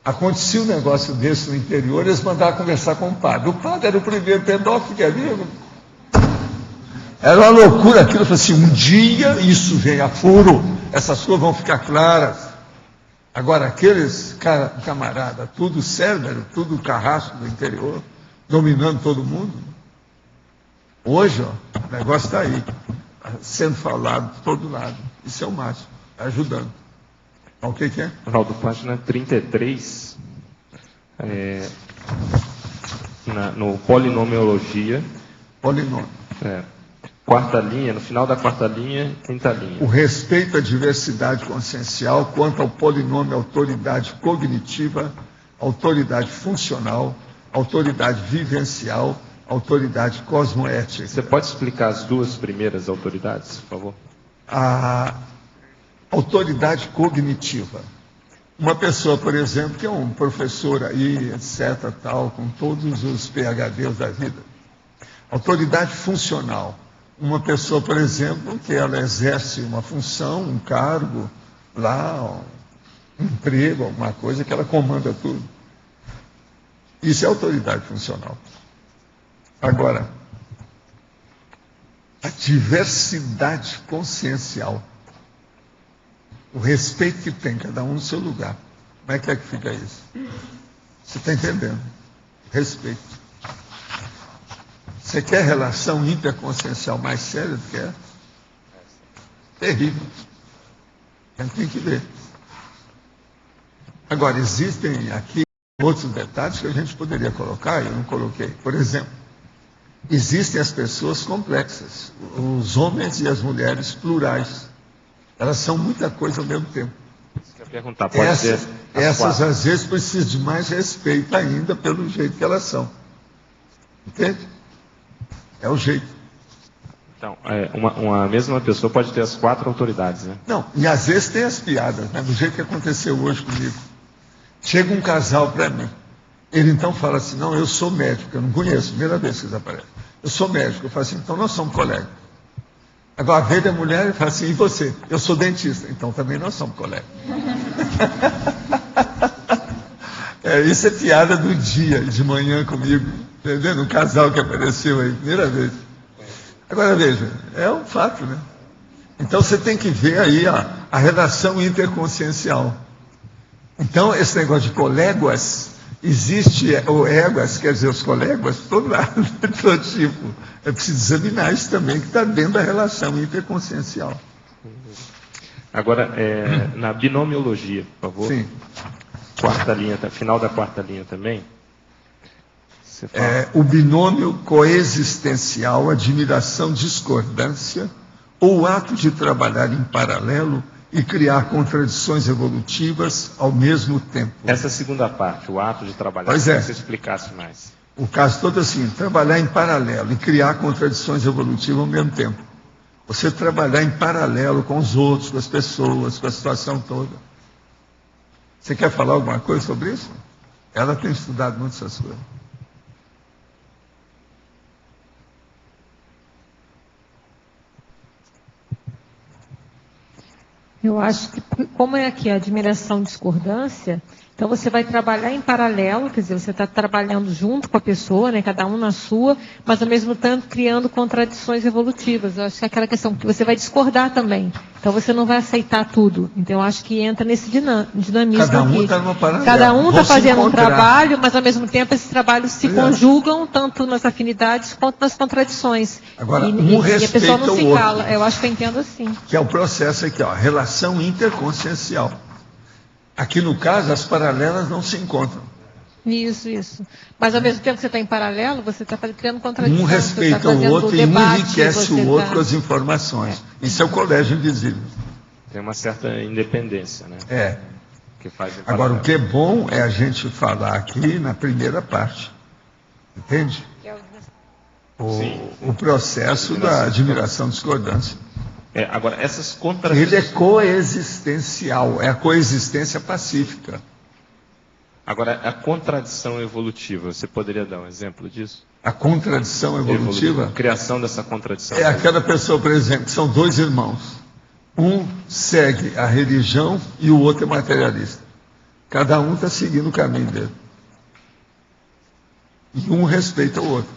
acontecia um negócio desse no interior, eles mandavam conversar com o padre. O padre era o primeiro pedófilo que havia. Era uma loucura aquilo. Eu falei assim, um dia isso vem a furo, essas coisas vão ficar claras. Agora, aqueles camarada, tudo cérebro, tudo carrasco do interior, dominando todo mundo. Hoje, ó, o negócio está aí, sendo falado de todo lado. Isso é o máximo, ajudando. O que é? Valdo, página 33, no polinomiologia. Polinômio. Quarta linha, no final da quarta linha, quinta linha. O respeito à diversidade consciencial quanto ao polinômio autoridade cognitiva, autoridade funcional, autoridade vivencial, autoridade cosmoética. Você pode explicar as duas primeiras autoridades, por favor? A autoridade cognitiva. Uma pessoa, por exemplo, que é um professor aí, etc., tal, com todos os PhDs da vida. Autoridade funcional. Uma pessoa, por exemplo, que ela exerce uma função, um cargo, lá, um emprego, alguma coisa, que ela comanda tudo. Isso é autoridade funcional. Agora, a diversidade consciencial, o respeito que tem cada um no seu lugar. Como é que fica isso? Você está entendendo? Respeito. Você quer relação interconsciencial mais séria do que essa? Terrível. A gente tem que ver. Agora, existem aqui outros detalhes que a gente poderia colocar, eu não coloquei. Por exemplo, existem as pessoas complexas, os homens e as mulheres plurais. Elas são muita coisa ao mesmo tempo. Você quer perguntar, pode ser essas às vezes precisam de mais respeito ainda pelo jeito que elas são. Entende? É o jeito. Então, uma mesma pessoa pode ter as 4 autoridades, né? Não, e às vezes tem as piadas, né? Do jeito que aconteceu hoje comigo. Chega um casal para mim. Ele então fala assim, não, eu sou médico, eu não conheço, primeira vez que eles aparecem. Eu sou médico. Eu falo assim, então nós somos colegas. Agora vem a mulher e fala assim, e você? Eu sou dentista, então também nós somos colegas. Isso é piada do dia, de manhã comigo, entendendo? Um casal que apareceu aí, primeira vez. Agora veja, é um fato, né? Então você tem que ver aí a relação interconsciencial. Então esse negócio de coléguas, existe o éguas, quer dizer, os coléguas, todo lado, todo tipo. É preciso examinar isso também, que está dentro da relação interconsciencial. Agora, na binomiologia, por favor. Sim. Quarta linha, final da quarta linha também. Você fala... o binômio coexistencial, admiração, discordância, ou o ato de trabalhar em paralelo e criar contradições evolutivas ao mesmo tempo. Essa segunda parte, o ato de trabalhar, pois é. Se você explicasse mais. O caso todo assim, trabalhar em paralelo e criar contradições evolutivas ao mesmo tempo. Você trabalhar em paralelo com os outros, com as pessoas, com a situação toda. Você quer falar alguma coisa sobre isso? Ela tem estudado muito essas coisas. Eu acho que, como é aqui a admiração, discordância, então você vai trabalhar em paralelo, quer dizer, você está trabalhando junto com a pessoa, né, cada um na sua, mas ao mesmo tempo criando contradições evolutivas. Eu acho que é aquela questão que você vai discordar também. Então você não vai aceitar tudo. Então eu acho que entra nesse dinamismo Cada um aqui. está numa paralela. Cada um está fazendo um encontrar. trabalho, mas ao mesmo tempo esses trabalhos se conjugam tanto nas afinidades quanto nas contradições. Agora, e um a respeita pessoa não o se outro. cala. Eu acho que eu entendo assim. Que é o processo aqui, ó, relação interconsciencial. Aqui no caso, as paralelas não se encontram. Isso. Mas ao mesmo tempo que você está em paralelo, você está criando contradição. Um respeita você tá o outro e um debate, enriquece o outro com as informações. Isso é o colégio invisível. Tem uma certa independência, né? Que faz em Agora, o paralelo. que é bom é a gente falar aqui na primeira parte. Entende? O processo da admiração discordância. Agora, essas Ele contradições. é coexistencial, é a coexistência pacífica. Agora, a contradição evolutiva, você poderia dar um exemplo disso? A contradição evolutiva Criação dessa contradição. é aquela pessoa, por exemplo, que são dois irmãos. Um segue a religião e o outro é materialista. Cada um está seguindo o caminho dele. E um respeita o outro.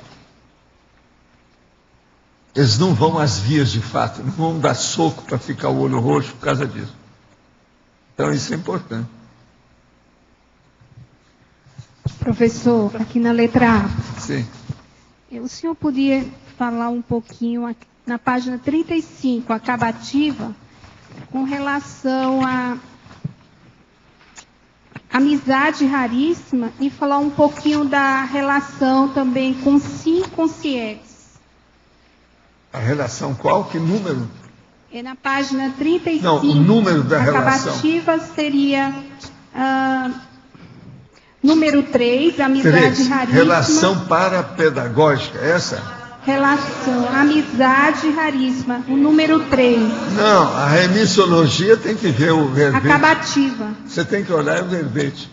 Eles não vão às vias de fato, não vão dar soco para ficar o olho roxo por causa disso. Então isso é importante. Professor, aqui na letra A. Sim. O senhor podia falar um pouquinho aqui, na página 35, acabativa, com relação a amizade raríssima e falar um pouquinho da relação também com sim com ciex. A relação qual? Que número? É na página 35. Não, o número da relação. Acabativa seria número 3, amizade 3. raríssima. Relação parapedagógica, essa? Relação, amizade raríssima, o número 3. Não, a remissologia tem que ver o verbete. Acabativa. Você tem que olhar o verbete.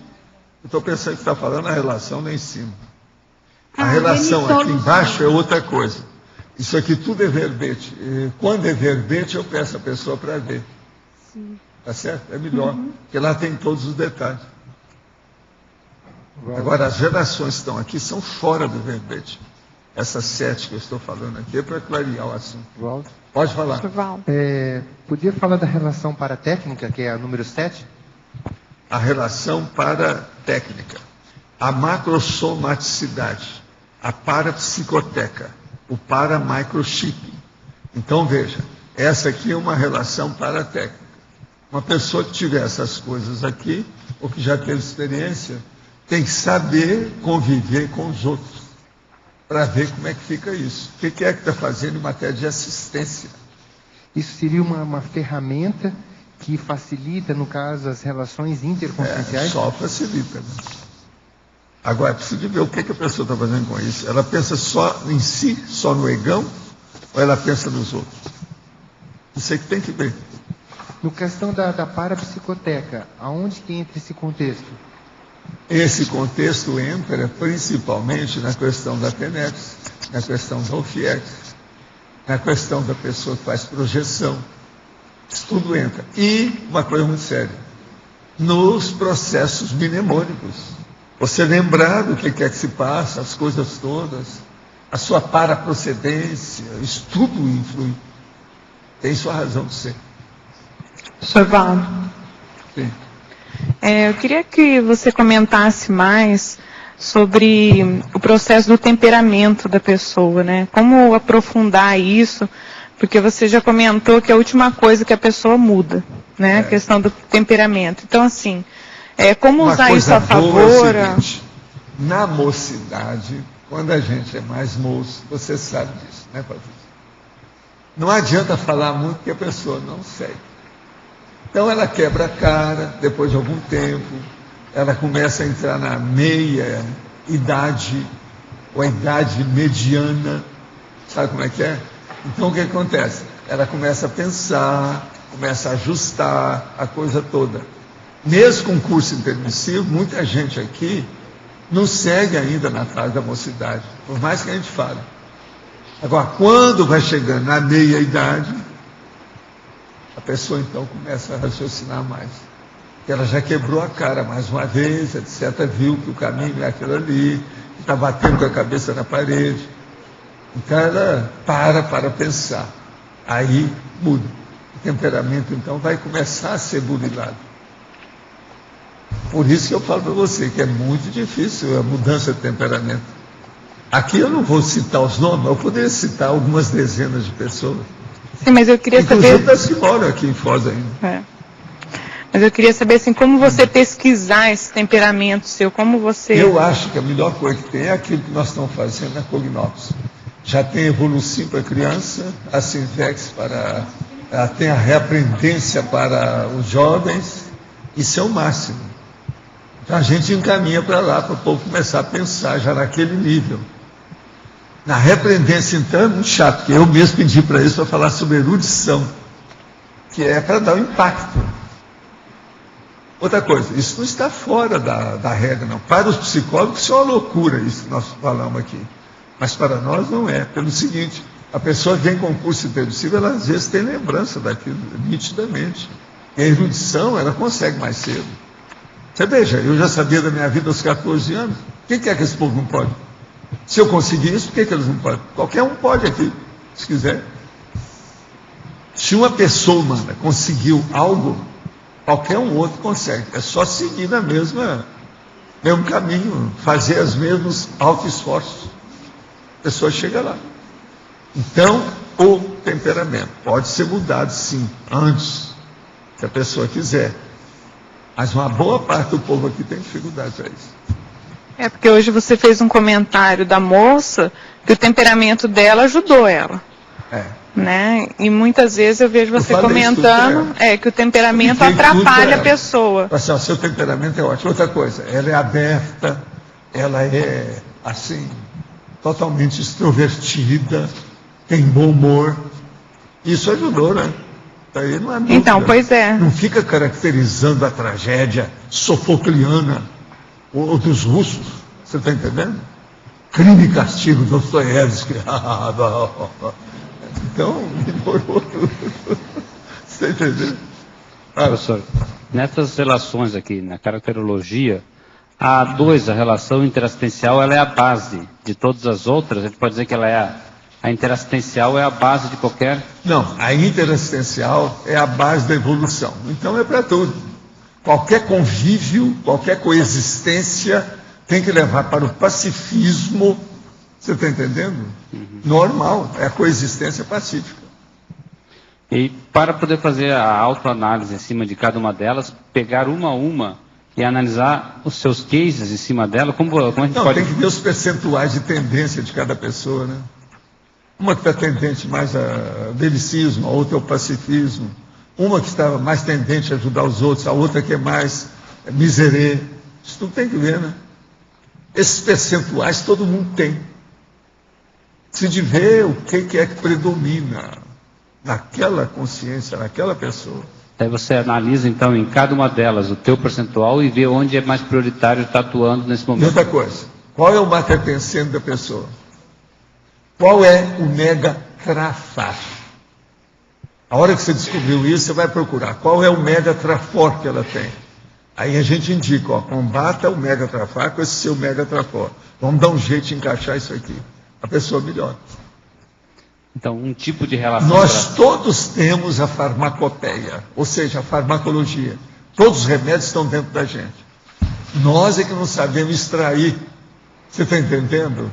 Eu estou pensando que está falando a relação lá em cima. A relação aqui embaixo é outra coisa. Isso aqui tudo é verbete. E quando é verbete, eu peço a pessoa para ver. Sim. Tá certo? É melhor, porque lá tem todos os detalhes. Agora, as relações que estão aqui são fora do verbete. Essas 7 que eu estou falando aqui é para clarear o assunto. Walter. Pode falar. Podia falar da relação paratécnica, que é a número 7? A relação paratécnica, a macrosomaticidade, a parapsicoteca, o paramicrochipping. Então, veja, essa aqui é uma relação paratécnica. Uma pessoa que tiver essas coisas aqui, ou que já teve experiência, tem que saber conviver com os outros, para ver como é que fica isso. O que é que está fazendo em matéria de assistência? Isso seria uma ferramenta que facilita, no caso, as relações interconscienciais? Só facilita, né? Agora, precisa de ver o que a pessoa está fazendo com isso. Ela pensa só em si, só no egão, ou ela pensa nos outros? Isso é que tem que ver. No questão da parapsicoteca, aonde que entra esse contexto? Esse contexto entra principalmente na questão da TENEPS, na questão do OFIEX, na questão da pessoa que faz projeção. Isso tudo entra. E, uma coisa muito séria, nos processos mnemônicos. Você lembrar do que quer que se passa, as coisas todas, a sua paraprocedência, isso tudo influi. Tem sua razão de ser. Sr. Valdo. Sim. Eu queria que você comentasse mais sobre o processo do temperamento da pessoa, né? Como aprofundar isso, porque você já comentou que é a última coisa que a pessoa muda, né? A questão do temperamento. Então, assim, como usar isso a favor? É o seguinte, na mocidade, quando a gente é mais moço, você sabe disso, né, Patrícia? Não adianta falar muito que a pessoa não segue. Então ela quebra a cara, depois de algum tempo, ela começa a entrar na meia idade, ou a idade mediana, sabe como é que é? Então o que acontece? Ela começa a pensar, começa a ajustar a coisa toda. Mesmo com curso intermissivo, muita gente aqui não segue ainda na fase da mocidade, por mais que a gente fale. Agora, quando vai chegando na meia idade, a pessoa então começa a raciocinar mais. Porque ela já quebrou a cara mais uma vez, etc., viu que o caminho é aquilo ali, está batendo com a cabeça na parede. Então ela para pensar. Aí muda. O temperamento, então, vai começar a ser burilado. Por isso que eu falo para você que é muito difícil a mudança de temperamento. Aqui eu não vou citar os nomes, eu poderia citar algumas dezenas de pessoas. Sim, mas eu queria inclusive saber... das que moram aqui em Foz ainda. É. Mas eu queria saber, assim, como você pesquisar esse temperamento seu, como você... Eu acho que a melhor coisa que tem é aquilo que nós estamos fazendo na Cognops. Já tem Evolucim para criança, a Sinvex tem a reaprendência para os jovens, isso é o máximo. Então a gente encaminha para lá, para o povo começar a pensar já naquele nível. Na reaprendência, então, é muito chato, porque eu mesmo pedi para isso, para falar sobre erudição, que é para dar um impacto. Outra coisa, isso não está fora da regra, não. Para os psicólogos, isso é uma loucura, isso que nós falamos aqui. Mas para nós não é. Pelo seguinte, a pessoa que vem com curso intermissivo, ela às vezes tem lembrança daquilo nitidamente. E a erudição, ela consegue mais cedo. Você veja, eu já sabia da minha vida aos 14 anos. O que é que esse povo não pode? Se eu conseguir isso, por que eles não podem? Qualquer um pode aqui, se quiser. Se uma pessoa humana conseguiu algo, qualquer um outro consegue. É só seguir na mesmo caminho, fazer os mesmos auto-esforços. A pessoa chega lá. Então, o temperamento pode ser mudado, sim, antes, se a pessoa quiser. Mas uma boa parte do povo aqui tem dificuldade para isso. É porque hoje você fez um comentário da moça que o temperamento dela ajudou ela. Né? E muitas vezes eu vejo você comentando que o temperamento atrapalha a pessoa. Assim, o seu temperamento é ótimo. Outra coisa, ela é aberta, ela é, assim, totalmente extrovertida, tem bom humor. Isso ajudou, né? Aí não é dúvida. Então, pois é. Não fica caracterizando a tragédia sofocliana ou dos russos. Você está entendendo? Crime e castigo, Dostoiévski. Então, por outro. Você entendeu? Professor, nessas relações aqui, na caracterologia, a relação interassistencial, ela é a base de todas as outras? A gente pode dizer que ela é a interassistencial é a base de qualquer... Não, a interassistencial é a base da evolução. Então é para tudo. Qualquer convívio, qualquer coexistência tem que levar para o pacifismo. Você está entendendo? Normal, é a coexistência pacífica. E para poder fazer a autoanálise em cima de cada uma delas, pegar uma a uma e analisar os seus cases em cima dela, como a gente não, pode... tem que ver os percentuais de tendência de cada pessoa, né? Uma que está tendente mais ao belicismo, a outra ao pacifismo. Uma que está mais tendente a ajudar os outros, a outra que é mais miserê. Isso tudo tem que ver, né? Esses percentuais todo mundo tem. Se de ver o que é que predomina naquela consciência, naquela pessoa. Aí você analisa, então, em cada uma delas o teu percentual e vê onde é mais prioritário estar atuando nesse momento. E outra coisa, qual é o mater pensando da pessoa? Qual é o mega trafar? A hora que você descobriu isso, você vai procurar. Qual é o mega trafor que ela tem? Aí a gente indica, combata o mega trafar com esse seu mega trafor. Vamos dar um jeito de encaixar isso aqui. A pessoa melhora. Então, um tipo de relação... Nós todos temos a farmacopeia, ou seja, a farmacologia. Todos os remédios estão dentro da gente. Nós é que não sabemos extrair. Você está entendendo?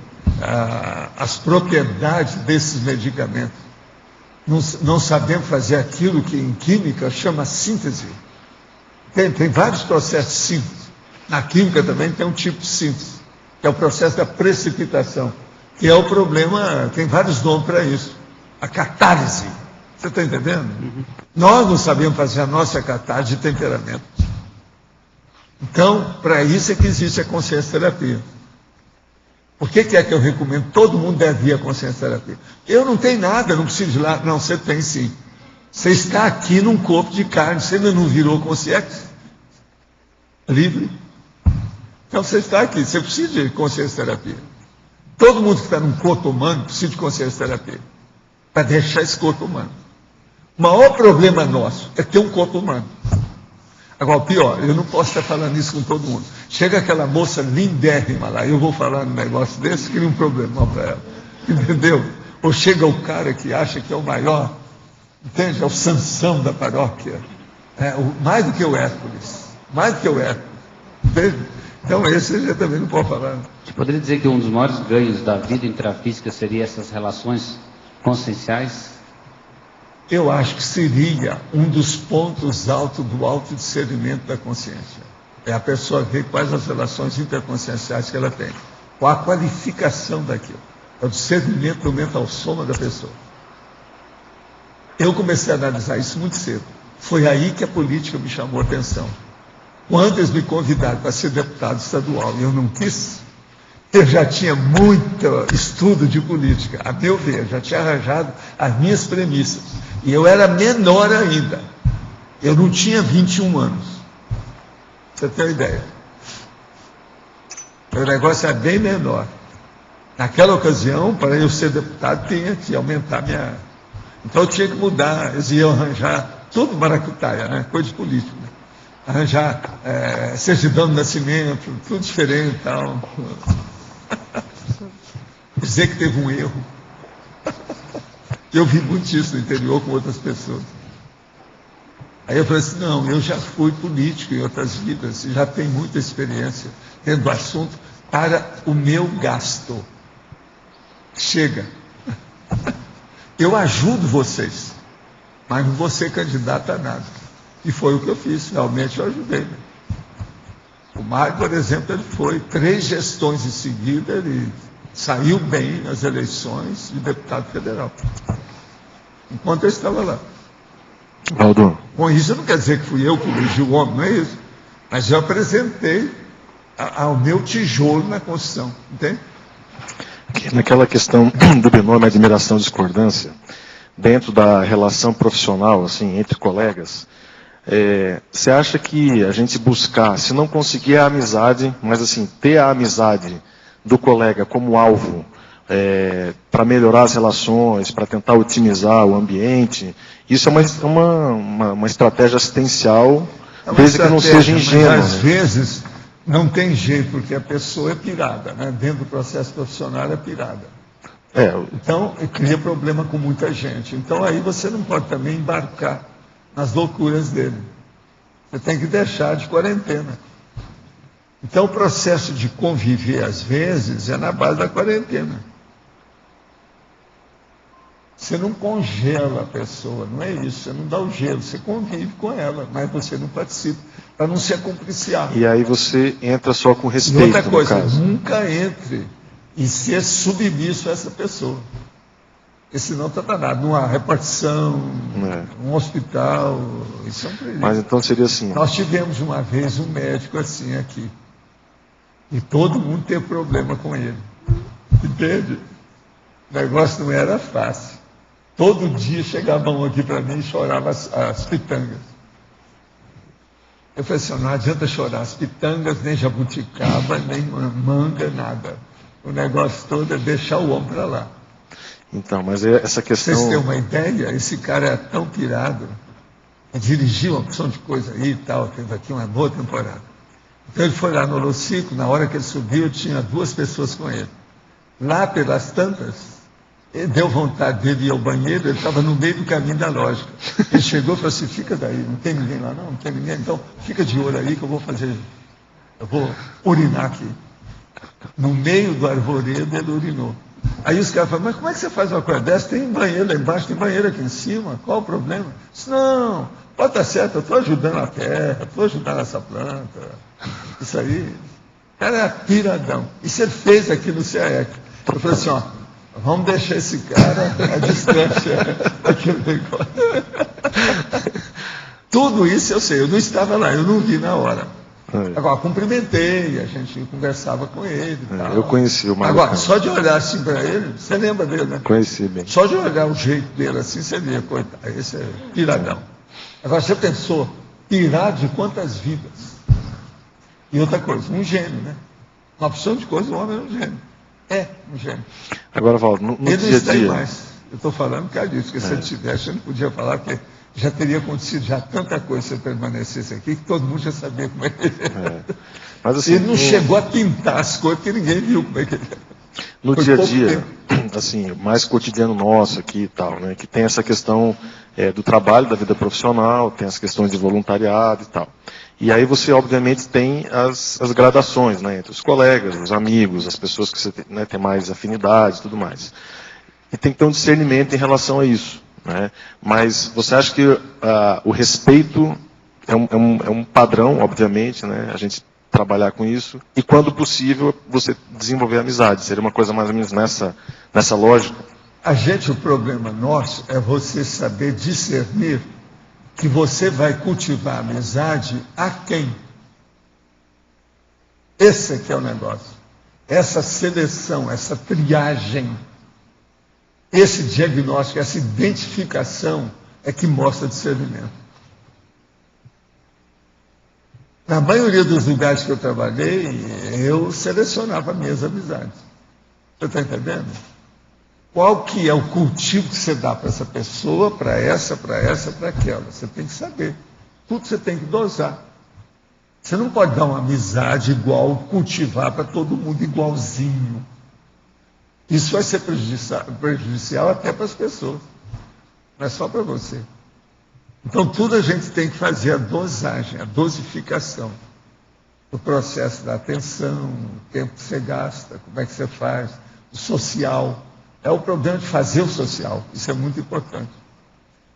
As propriedades desses medicamentos. Não sabemos fazer aquilo que em química chama síntese. Tem vários processos de síntese. Na química também tem um tipo de síntese, que é o processo da precipitação, que é o problema, tem vários nomes para isso. A catálise. Você está entendendo? Nós não sabemos fazer a nossa catálise de temperamento. Então, para isso é que existe a consciência terapia. Por que é que eu recomendo? Todo mundo deve ir à consciência terapia. Eu não tenho nada, não preciso ir lá. Não, você tem sim. Você está aqui num corpo de carne, você ainda não virou consciência livre? Então você está aqui, você precisa de consciência terapia. Todo mundo que está num corpo humano precisa de consciência terapia. Para deixar esse corpo humano. O maior problema nosso é ter um corpo humano. Agora, pior, eu não posso estar falando isso com todo mundo. Chega aquela moça lindérrima lá, eu vou falar num negócio desse, cria um problema para ela. Entendeu? Ou chega o cara que acha que é o maior Entende? É o Sansão da paróquia. Mais do que o Hércules. Mais do que o Hércules. Entende? Então esse eu também não pode falar. Você poderia dizer que um dos maiores ganhos da vida intrafísica seria essas relações conscienciais? Eu acho que seria um dos pontos altos do autodiscernimento da consciência. É a pessoa ver quais as relações interconscienciais que ela tem. Qual a qualificação daquilo. É o discernimento do mental soma da pessoa. Eu comecei a analisar isso muito cedo. Foi aí que a política me chamou a atenção. Quando eles me convidaram para ser deputado estadual e eu não quis, eu já tinha muito estudo de política. A meu ver, já tinha arranjado as minhas premissas. E eu era menor ainda. Eu não tinha 21 anos. Pra você ter uma ideia. O negócio é bem menor. Naquela ocasião, para eu ser deputado, tinha que aumentar minha... Então eu tinha que mudar, eles iam arranjar tudo maracutaia, né? Coisa de político. Né? Arranjar certidão de nascimento, tudo diferente e tal. Dizer que teve um erro. Eu vi muito isso no interior com outras pessoas. Aí eu falei assim, não, eu já fui político em outras vidas, já tenho muita experiência dentro do assunto para o meu gasto. Chega. Eu ajudo vocês, mas não vou ser candidato a nada. E foi o que eu fiz, realmente eu ajudei. Né? O Mário, por exemplo, ele foi 3 gestões em seguida, ele saiu bem nas eleições de deputado federal. Enquanto eu estava lá. Valdo. Com isso não quer dizer que fui eu que elegi o homem, não é isso. Mas eu apresentei ao meu tijolo na Constituição, entende? Naquela questão do binômio admiração e discordância, dentro da relação profissional, assim, entre colegas, você acha que a gente buscar, se não conseguir a amizade, mas assim, ter a amizade do colega como alvo, para melhorar as relações, para tentar otimizar o ambiente, isso é uma estratégia assistencial, desde que não seja ingênua. Às vezes não tem jeito, porque a pessoa é pirada, né? Dentro do processo profissional é pirada. Então, cria problema com muita gente. Então aí você não pode também embarcar nas loucuras dele. Você tem que deixar de quarentena. Então o processo de conviver, às vezes, é na base da quarentena. Você não congela a pessoa, não é isso. Você não dá o gelo, você convive com ela, mas você não participa, para não se acompliciar. E aí você entra só com respeito, e outra coisa, no caso. Nunca entre e ser submisso a essa pessoa. Porque senão está danado. Numa repartição, num hospital, isso é um perigo. Mas então seria assim. Nós tivemos uma vez um médico assim aqui. E todo mundo teve problema com ele. Entende? O negócio não era fácil. Todo dia chegavam aqui para mim e choravam as pitangas. Eu falei assim, não adianta chorar as pitangas, nem jabuticaba, nem manga, nada. O negócio todo é deixar o homem para lá. Então, mas essa questão... Vocês têm uma ideia? Esse cara é tão pirado, dirigiu uma opção de coisa aí e tal, teve aqui uma boa temporada. Então ele foi lá no Holociclo, na hora que ele subiu, tinha 2 pessoas com ele. Lá pelas tantas, ele deu vontade dele ir ao banheiro, ele estava no meio do caminho da lógica. Ele chegou e falou assim, fica daí, não tem ninguém lá não tem ninguém, então fica de olho aí que eu vou urinar aqui. No meio do arvoredo ele urinou. Aí os caras falaram, mas como é que você faz uma coisa dessa? Tem banheiro lá embaixo, tem banheiro aqui em cima, qual o problema? Disse, não, pode estar certo, eu estou ajudando a terra, estou ajudando essa planta. Isso aí, o cara é piradão. Isso ele fez aqui no CAEC. Eu falei assim, ó, vamos deixar esse cara à distância daquele negócio. Tudo isso eu sei, eu não estava lá, eu não vi na hora. Agora, cumprimentei, a gente conversava com ele. Tal. Eu conheci o Mário. Agora, só de olhar assim para ele, você lembra dele, né? Conheci bem. Só de olhar o jeito dele assim, você via, coitado, esse é piradão. Agora, você pensou, pirado de quantas vidas? E outra coisa, um gênio, né? Uma opção de coisa, o homem é um gênio. É um gênio. Agora, Valdo, no ele dia a não está dia... mais. Eu estou falando por causa disso, porque se ele tivesse, eu não podia falar, porque já teria acontecido já tanta coisa se ele permanecesse aqui, que todo mundo já sabia como é que ele era. Mas, assim, ele não chegou a pintar as coisas, porque ninguém viu como é que ele era. No dia a dia, assim, mais cotidiano nosso aqui e tal, né, que tem essa questão do trabalho, da vida profissional, tem as questões de voluntariado e tal. E aí você, obviamente, tem as gradações, né, entre os colegas, os amigos, as pessoas que você tem mais afinidade e tudo mais. E tem que ter um discernimento em relação a isso, né? Mas você acha que o respeito é um padrão, obviamente, né, a gente trabalhar com isso, e quando possível você desenvolver amizade, seria uma coisa mais ou menos nessa lógica? O problema nosso é você saber discernir que você vai cultivar amizade a quem? Esse é que é o negócio. Essa seleção, essa triagem, esse diagnóstico, essa identificação é que mostra discernimento. Na maioria dos lugares que eu trabalhei, eu selecionava minhas amizades. Você está entendendo? Qual que é o cultivo que você dá para essa pessoa, para essa, para aquela? Você tem que saber. Tudo você tem que dosar. Você não pode dar uma amizade igual, cultivar para todo mundo igualzinho. Isso vai ser prejudicial até para as pessoas. Não é só para você. Então, tudo a gente tem que fazer a dosagem, a dosificação. O processo da atenção, o tempo que você gasta, como é que você faz, o social. É o problema de fazer o social. Isso é muito importante.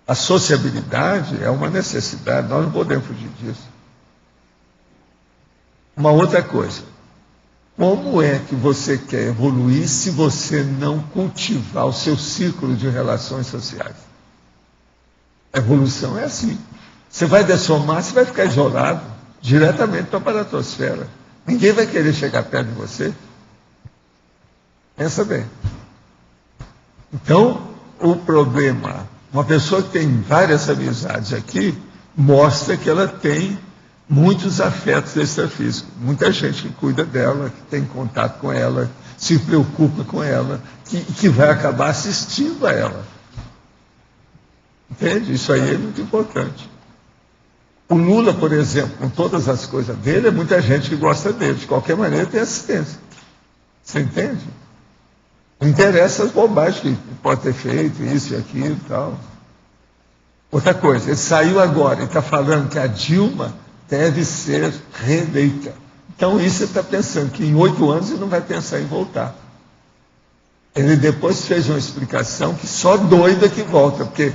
A sociabilidade é uma necessidade, nós não podemos fugir disso. Uma outra coisa. Como é que você quer evoluir se você não cultivar o seu círculo de relações sociais? A evolução é assim. Você vai dessomar, você vai ficar isolado diretamente para a paratosfera. Ninguém vai querer chegar perto de você. Pensa bem. Então, o problema, uma pessoa que tem várias amizades aqui, mostra que ela tem muitos afetos extrafísicos. Muita gente que cuida dela, que tem contato com ela, se preocupa com ela, que vai acabar assistindo a ela. Entende? Isso aí é muito importante. O Lula, por exemplo, com todas as coisas dele, é muita gente que gosta dele. De qualquer maneira, tem assistência. Você entende? Não interessa as bobagens que pode ter feito, isso e aquilo e tal. Outra coisa, ele saiu agora e está falando que a Dilma deve ser reeleita. Então, isso ele está pensando que em 8 anos ele não vai pensar em voltar. Ele depois fez uma explicação que só doida que volta, porque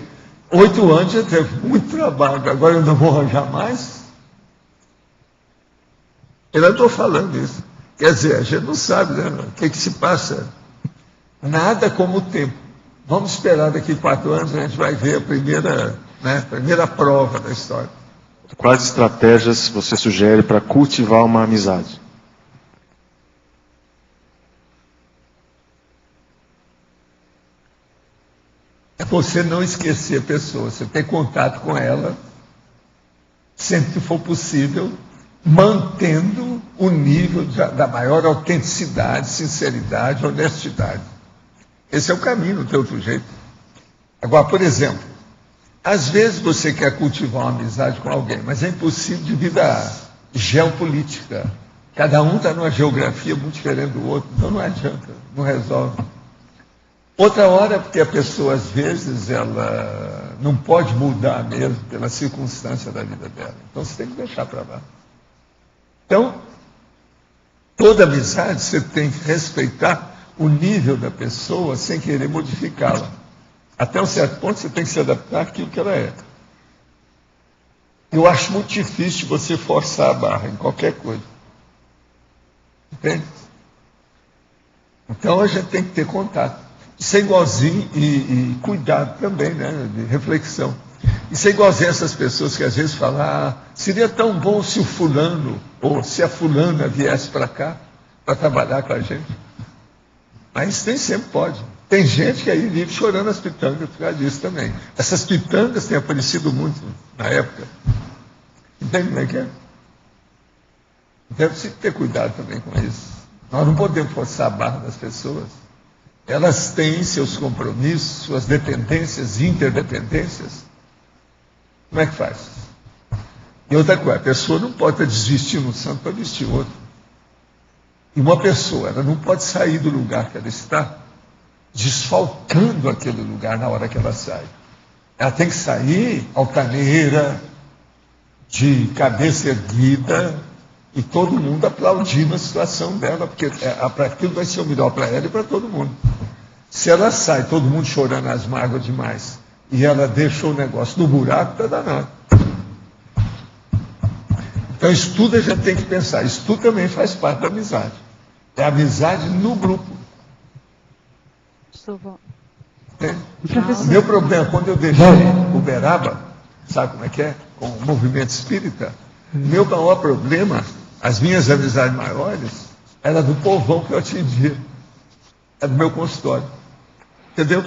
8 anos já teve muito trabalho, agora eu não vou arranjar mais. Eu não estou falando isso. Quer dizer, a gente não sabe, né, o que se passa. Nada como o tempo. Vamos esperar daqui 4 anos, a gente vai ver a primeira prova da história. Quais estratégias você sugere para cultivar uma amizade? É você não esquecer a pessoa, você ter contato com ela, sempre que for possível, mantendo o nível da maior autenticidade, sinceridade, honestidade. Esse é o caminho, não tem outro jeito. Agora, por exemplo, às vezes você quer cultivar uma amizade com alguém, mas é impossível devido à geopolítica. Cada um está numa geografia muito diferente do outro, então não adianta, não resolve. Outra hora, porque a pessoa, às vezes, ela não pode mudar mesmo pela circunstância da vida dela. Então você tem que deixar para lá. Então, toda amizade você tem que respeitar o nível da pessoa sem querer modificá-la. Até um certo ponto você tem que se adaptar àquilo que ela é. Eu acho muito difícil você forçar a barra em qualquer coisa. Entende? Então a gente tem que ter contato. Isso é igualzinho e cuidado também, né, de reflexão. Isso é igualzinho a essas pessoas que às vezes falam, seria tão bom se o fulano, ou se a fulana viesse para cá, para trabalhar com a gente. Mas nem sempre pode. Tem gente que aí vive chorando as pitangas por causa disso também. Essas pitangas têm aparecido muito na época. Entende como é que é? Deve-se ter cuidado também com isso. Nós não podemos forçar a barra das pessoas. Elas têm seus compromissos, suas dependências, interdependências. Como é que faz? E outra coisa, a pessoa não pode estar desvestindo um santo para vestir outro. E uma pessoa, ela não pode sair do lugar que ela está, desfalcando aquele lugar na hora que ela sai. Ela tem que sair altaneira, de cabeça erguida, e todo mundo aplaudindo a situação dela, porque aquilo vai ser o melhor para ela e para todo mundo. Se ela sai, todo mundo chorando as mágoas demais, e ela deixou o negócio no buraco, está danado. Então, isso tudo a gente tem que pensar. Isso tudo também faz parte da amizade. É a amizade no grupo. O meu problema, quando eu deixei Uberaba, sabe como é que é? Com o movimento espírita, meu maior problema, as minhas amizades maiores, era do povão que eu atendia. Era do meu consultório. Entendeu?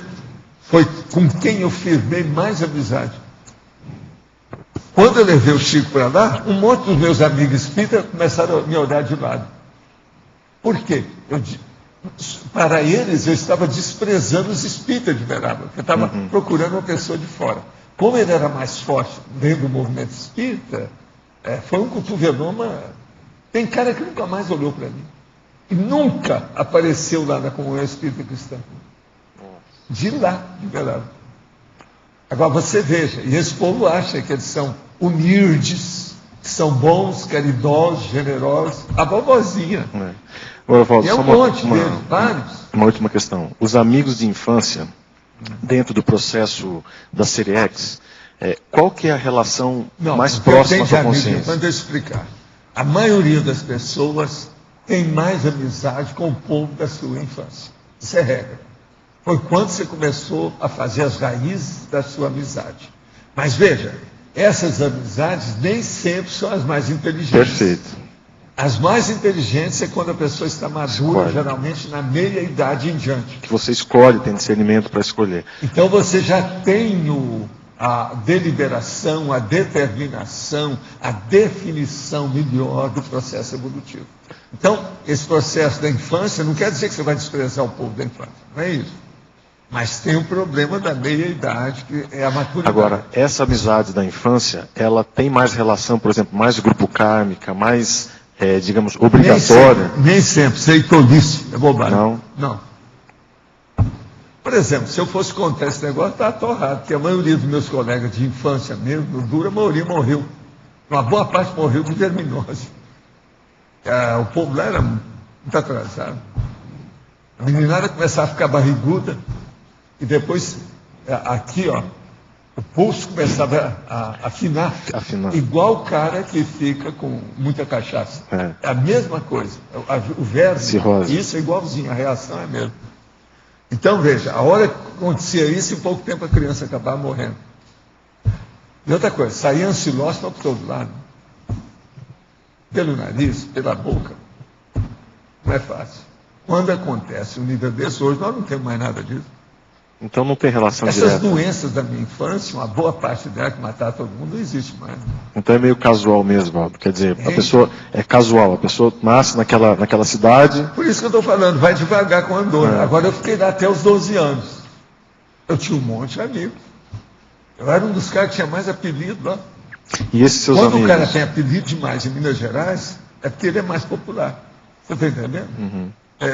Foi com quem eu firmei mais amizade. Quando eu levei o Chico para lá, um monte dos meus amigos espíritas começaram a me olhar de lado. Por quê? Para eles, eu estava desprezando os espíritas de Uberaba, porque eu estava procurando uma pessoa de fora. Como ele era mais forte dentro do movimento espírita, foi um cotoveloma. Tem cara que nunca mais olhou para mim. E nunca apareceu lá na comunhão espírita cristã. De lá, de Uberaba. Agora você veja, e esse povo acha que eles são humildes, que são bons, caridosos, generosos, a vovozinha. Evaldo, e é um monte deles, vários. Uma última questão. Os amigos de infância, dentro do processo da Seriex, qual que é a relação mais próxima à sua consciência? Quando eu explicar, a maioria das pessoas tem mais amizade com o povo da sua infância. Isso é regra. Foi quando você começou a fazer as raízes da sua amizade. Mas veja, essas amizades nem sempre são as mais inteligentes. Perfeito. As mais inteligentes é quando a pessoa está madura, geralmente na meia-idade em diante. Que você escolhe, tem discernimento para escolher. Então você já tem a deliberação, a determinação, a definição melhor do processo evolutivo. Então, esse processo da infância não quer dizer que você vai desprezar o povo da infância, não é isso. Mas tem um problema da meia-idade, que é a maturidade. Agora, essa amizade da infância, ela tem mais relação, por exemplo, mais grupo kármica, mais, digamos, obrigatória? Nem sempre. Isso é tolice, é bobagem. Não. Por exemplo, se eu fosse contar esse negócio, está atorrado, porque a maioria dos meus colegas de infância mesmo, a maioria morreu. Uma boa parte morreu de verminose. O povo lá era muito atrasado. A meninada começava a ficar barriguda, e depois, aqui, ó, o pulso começava a afinar. Igual o cara que fica com muita cachaça. É a mesma coisa. O verme, isso é igualzinho, a reação é a mesma. Então, veja, a hora que acontecia isso, em pouco tempo a criança acabava morrendo. E outra coisa, saía ancilóstoma por todo lado. Pelo nariz, pela boca. Não é fácil. Quando acontece um nível desse, hoje nós não temos mais nada disso. Então não tem relação direta. Essas doenças da minha infância, uma boa parte dela que matava todo mundo, não existe mais. Então é meio casual mesmo, Valdo. Quer dizer, a pessoa é casual, a pessoa nasce naquela cidade. Por isso que eu estou falando, vai devagar com a andor. Agora eu fiquei lá até os 12 anos. Eu tinha um monte de amigos. Eu era um dos caras que tinha mais apelido lá. E esses seus amigos? Quando o cara tem apelido demais em Minas Gerais, é porque ele é mais popular. Você está entendendo?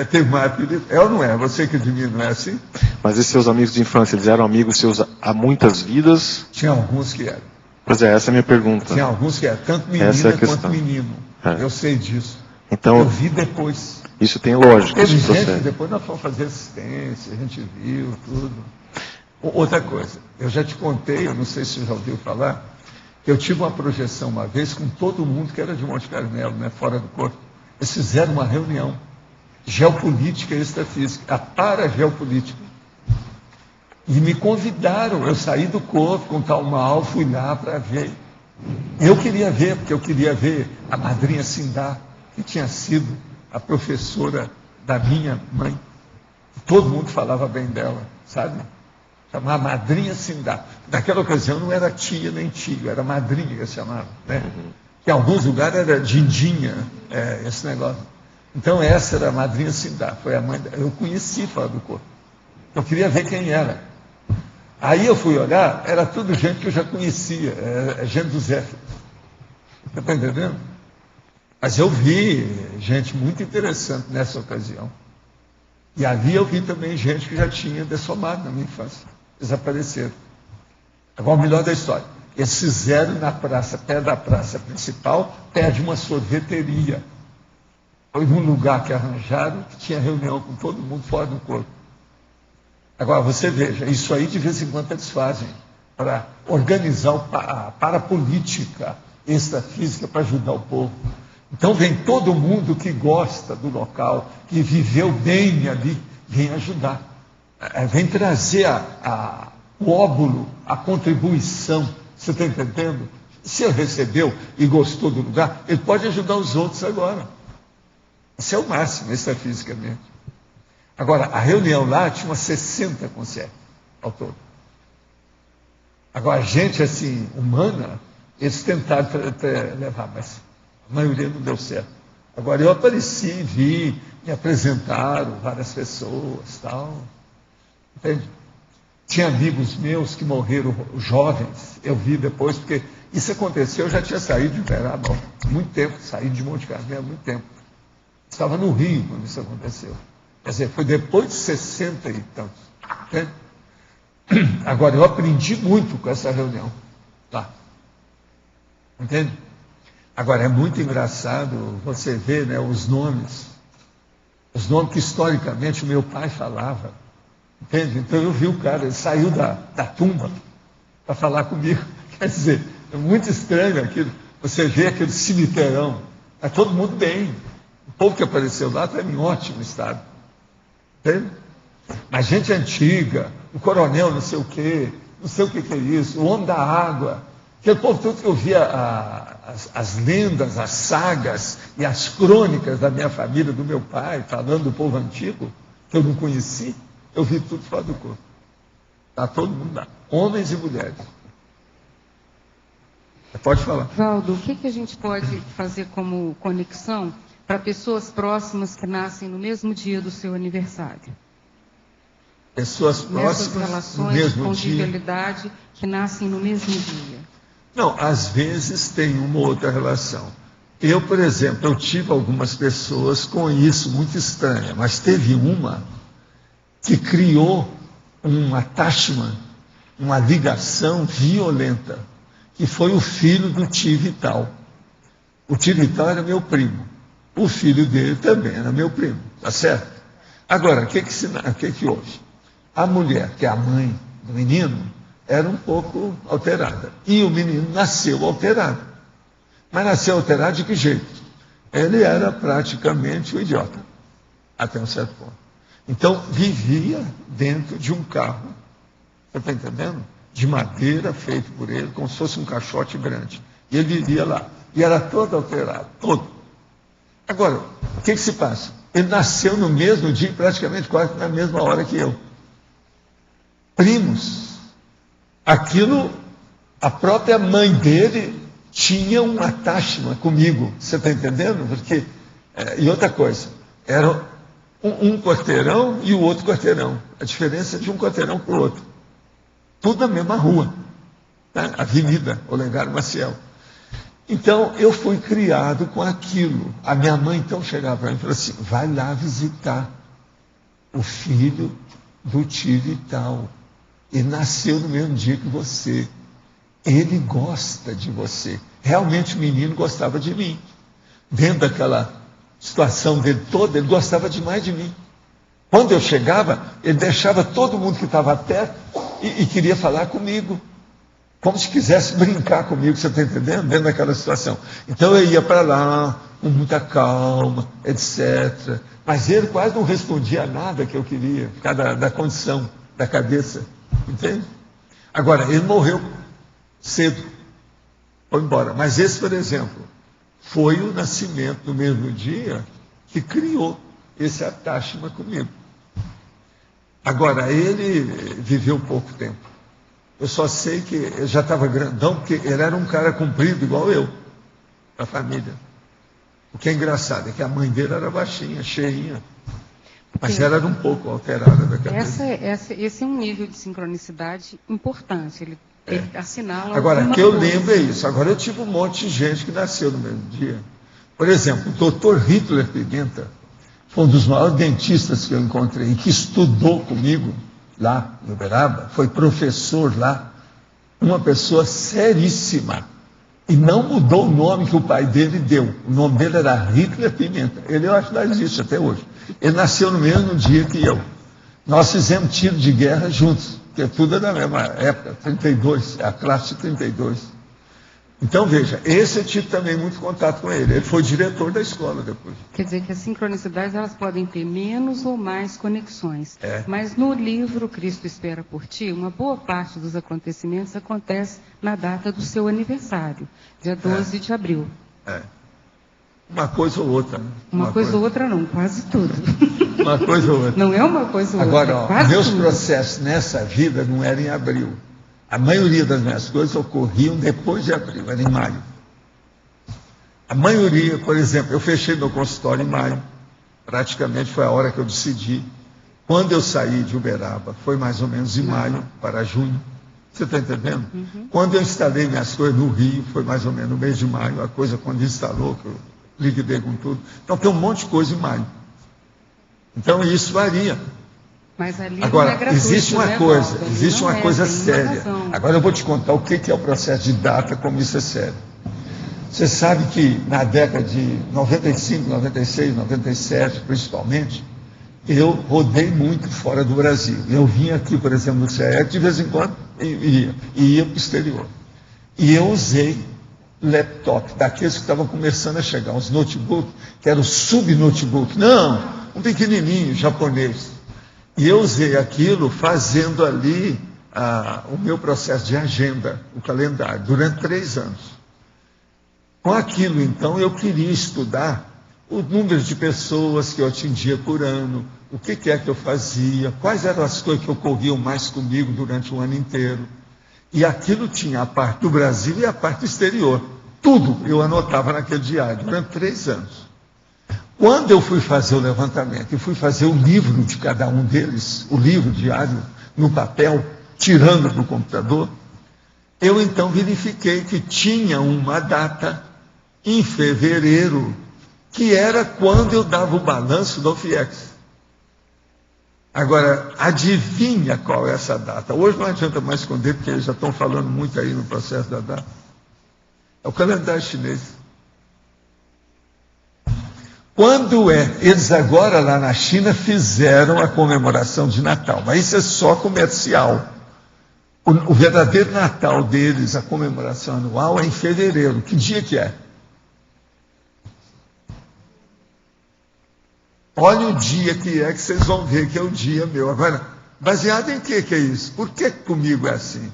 Tem mais apelido. É ou não é? Você que de mim não é assim? Mas esses seus amigos de infância, eles eram amigos seus há muitas vidas? Tinha alguns que eram. Pois é, essa é a minha pergunta. Tinha alguns que eram, tanto menina quanto menino. Eu sei disso. Então, eu vi depois. Isso tem lógica. Teve gente que depois nós fomos fazer assistência, a gente viu tudo. Outra coisa, eu já te contei, eu não sei se você já ouviu falar, eu tive uma projeção uma vez com todo mundo que era de Monte Carmelo, né, fora do corpo. Eles fizeram uma reunião. Geopolítica e extrafísica, a parageopolítica. E me convidaram, eu saí do corpo com tal mal, fui lá para ver. Eu queria ver, porque eu queria ver a madrinha Sindá, que tinha sido a professora da minha mãe. Todo mundo falava bem dela, sabe? Chamava madrinha Sindá. Naquela ocasião não era tia nem tio, era madrinha que chamava, né? Que em alguns lugares era dindinha, esse negócio. Então essa era a madrinha Sindá, foi a mãe dela. Eu conheci fora do corpo. Eu queria ver quem era. Aí eu fui olhar, era tudo gente que eu já conhecia, gente do Zé. Você está entendendo? Mas eu vi gente muito interessante nessa ocasião. E ali eu vi também gente que já tinha dessomado na minha infância. Desapareceram. Agora, o melhor da história. Eles fizeram na praça, perto da praça principal, perto de uma sorveteria. Foi num lugar que arranjaram, que tinha reunião com todo mundo fora do corpo. Agora, você veja, isso aí de vez em quando eles fazem para organizar a parapolítica extrafísica para ajudar o povo. Então vem todo mundo que gosta do local, que viveu bem ali, vem ajudar. Vem trazer o óbulo, a contribuição. Você está entendendo? Se ele recebeu e gostou do lugar, ele pode ajudar os outros agora. Isso é o máximo, extrafisicamente. Agora, a reunião lá tinha umas 60 concierges ao todo. Agora, a gente assim, humana, eles tentaram levar, mas a maioria não deu certo. Agora, eu apareci, vi, me apresentaram várias pessoas, tal. Entende? Tinha amigos meus que morreram jovens, eu vi depois, porque isso aconteceu, eu já tinha saído de Uberaba há muito tempo, saí de Monte Carmelo há muito tempo. Estava no Rio quando isso aconteceu. Quer dizer, foi depois de 60 e tantos. Entende? Agora, eu aprendi muito com essa reunião lá. Entende? Agora, é muito engraçado você ver, né, os nomes que historicamente o meu pai falava. Entende? Então eu vi o cara, ele saiu da tumba para falar comigo. Quer dizer, é muito estranho aquilo. Você vê aquele cemiteirão, está todo mundo bem. O povo que apareceu lá está em ótimo estado. Entende? Mas gente antiga, o coronel não sei o que é isso, o homem da água. Aquele povo todo que eu via as lendas, as sagas e as crônicas da minha família, do meu pai, falando do povo antigo, que eu não conheci, eu vi tudo fora do corpo. Está todo mundo lá, homens e mulheres. Pode falar. Valdo, o que a gente pode fazer como conexão para pessoas próximas que nascem no mesmo dia do seu aniversário? Pessoas próximas, nessas relações no mesmo de convivialidade que nascem no mesmo dia. Não, às vezes tem uma outra relação. Eu, por exemplo, eu tive algumas pessoas com isso muito estranha, mas teve uma que criou um attachment, uma ligação violenta, que foi o filho do tio Vital. O tio Vital era meu primo. O filho dele também era meu primo, tá certo? Agora, o que houve? A mulher, que é a mãe do menino, era um pouco alterada. E o menino nasceu alterado. Mas nasceu alterado de que jeito? Ele era praticamente um idiota, até um certo ponto. Então, vivia dentro de um carro, você está entendendo? De madeira, feito por ele, como se fosse um caixote grande. E ele vivia lá. E era todo alterado, todo. Agora, o que se passa? Ele nasceu no mesmo dia, praticamente quase na mesma hora que eu. Primos. Aquilo, a própria mãe dele tinha um attachment comigo. Você está entendendo? Porque, e outra coisa, era um quarteirão e o outro quarteirão. A diferença de um quarteirão para o outro. Tudo na mesma rua. Né? Avenida Olegário Maciel. Então, eu fui criado com aquilo. A minha mãe, então, chegava para mim e falou assim, vai lá visitar o filho do tio Vital. Ele nasceu no mesmo dia que você. Ele gosta de você. Realmente o menino gostava de mim. Dentro daquela situação dele toda, ele gostava demais de mim. Quando eu chegava, ele deixava todo mundo que estava perto e queria falar comigo. Como se quisesse brincar comigo, você está entendendo? Dentro daquela situação. Então eu ia para lá, com muita calma, etc. Mas ele quase não respondia a nada que eu queria, por causa da condição, da cabeça. Entende? Agora, ele morreu cedo, foi embora. Mas esse, por exemplo, foi o nascimento no mesmo dia que criou esse attachment comigo. Agora, ele viveu pouco tempo. Eu só sei que ele já estava grandão, porque ele era um cara comprido igual eu, da família. O que é engraçado é que a mãe dele era baixinha, cheinha. Mas ela era um pouco alterada da cabeça. Esse é um nível de sincronicidade importante. Ele assinala. Agora, que eu lembro é isso. Agora, eu tive um monte de gente que nasceu no mesmo dia. Por exemplo, o Dr. Hitler Pimenta foi um dos maiores dentistas que eu encontrei, que estudou comigo lá em Uberaba, foi professor lá, uma pessoa seríssima. E não mudou o nome que o pai dele deu. O nome dele era Hitler Pimenta. Ele, eu acho que ainda existe até hoje. Ele nasceu no mesmo dia que eu. Nós fizemos tiro de guerra juntos, porque tudo é da mesma época, 32, a classe 32. Então, veja, esse eu tive também muito contato com ele. Ele foi diretor da escola depois. Quer dizer que as sincronicidades elas podem ter menos ou mais conexões. É. Mas no livro Cristo Espera por Ti, uma boa parte dos acontecimentos acontece na data do seu aniversário, dia 12 de abril. É. Uma coisa ou outra. Né? Uma coisa ou outra não, quase tudo. Uma coisa ou outra. Não é uma coisa ou Agora, outra. Agora, meus tudo. processos nessa vida não eram em abril. A maioria das minhas coisas ocorriam depois de abril, era em maio. A maioria, por exemplo, eu fechei meu consultório em maio. Praticamente foi a hora que eu decidi. Quando eu saí de Uberaba, foi mais ou menos em maio para junho. Você está entendendo? Uhum. Quando eu instalei minhas coisas no Rio, foi mais ou menos no mês de maio, a coisa quando instalou, que eu liquidei com tudo. Então tem um monte de coisa em maio. Então isso varia. Mas ali agora, não é gratuito, existe uma né, coisa, Walter? existe Não uma coisa séria. Uma agora eu vou te contar o que é o processo de data, como isso é sério. Você sabe que na década de 95, 96, 97, principalmente, eu rodei muito fora do Brasil. Eu vinha aqui, por exemplo, no CEEC, de vez em quando ia para o exterior. E eu usei laptop, daqueles que estavam começando a chegar, uns notebooks, que eram sub-notebook. Não, um pequenininho, japonês. E eu usei aquilo fazendo ali o meu processo de agenda, o calendário, durante 3 anos. Com aquilo, então, eu queria estudar o número de pessoas que eu atingia por ano, o que é que eu fazia, quais eram as coisas que ocorriam mais comigo durante o ano inteiro. E aquilo tinha a parte do Brasil e a parte exterior. Tudo eu anotava naquele diário, durante 3 anos. Quando eu fui fazer o levantamento e fui fazer o livro de cada um deles, o livro diário, no papel, tirando do computador, eu então verifiquei que tinha uma data em fevereiro, que era quando eu dava o balanço do FIEX. Agora, adivinha qual é essa data? Hoje não adianta mais esconder, porque eles já estão falando muito aí no processo da data. É o calendário chinês. Quando eles agora lá na China fizeram a comemoração de Natal, mas isso é só comercial. O verdadeiro Natal deles, a comemoração anual, é em fevereiro. Que dia que é? Olha o dia que vocês vão ver que é o dia meu. Agora, baseado em que é isso? Por que comigo é assim?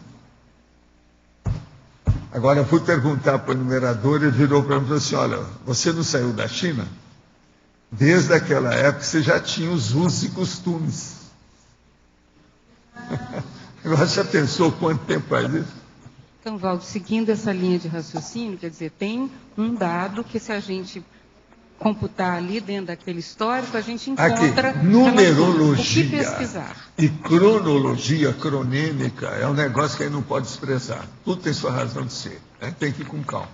Agora, eu fui perguntar para o numerador, ele virou para mim e falou assim, olha, você não saiu da China? Desde aquela época você já tinha os usos e costumes. Agora já pensou quanto tempo faz isso? Então, Valdo, seguindo essa linha de raciocínio, quer dizer, tem um dado que se a gente computar ali dentro daquele histórico, a gente encontra aqui, numerologia o que pesquisar. E cronologia cronêmica é um negócio que a gente não pode expressar. Tudo tem sua razão de ser. Né? Tem que ir com calma.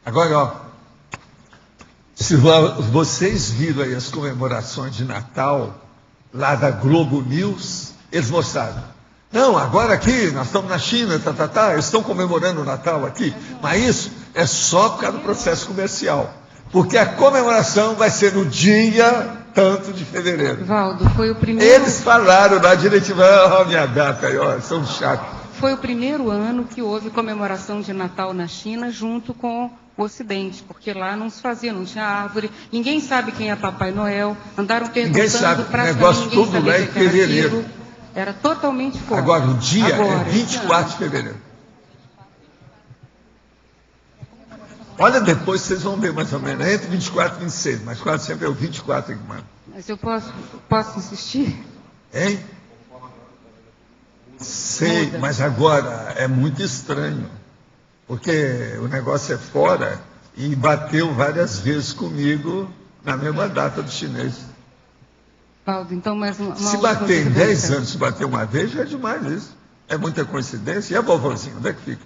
Agora, ó, se vocês viram aí as comemorações de Natal, lá da Globo News, eles mostraram. Não, agora aqui, nós estamos na China, eles estão comemorando o Natal aqui, mas isso é só por causa do processo comercial. Porque a comemoração vai ser no dia tanto de fevereiro. Valdo, foi o primeiro... Eles falaram na diretiva, ó, minha data aí, ó, são chatos. Foi o primeiro ano que houve comemoração de Natal na China junto com o Ocidente, porque lá não se fazia, não tinha árvore, ninguém sabe quem é Papai Noel, andaram perguntando para o negócio tudo lá em fevereiro. Era totalmente fora. Agora, o dia é 24 de fevereiro. Olha, depois vocês vão ver mais ou menos, é entre 24 e 26, mas quase sempre é o 24 que manda. Mas eu posso insistir? Hein? Sei, mas agora é muito estranho, porque o negócio é fora e bateu várias vezes comigo na mesma data do chinês. Valdo, então mais uma se bater em 10 anos, se bater uma vez, já é demais isso. É muita coincidência. E a vovozinha, onde é que fica?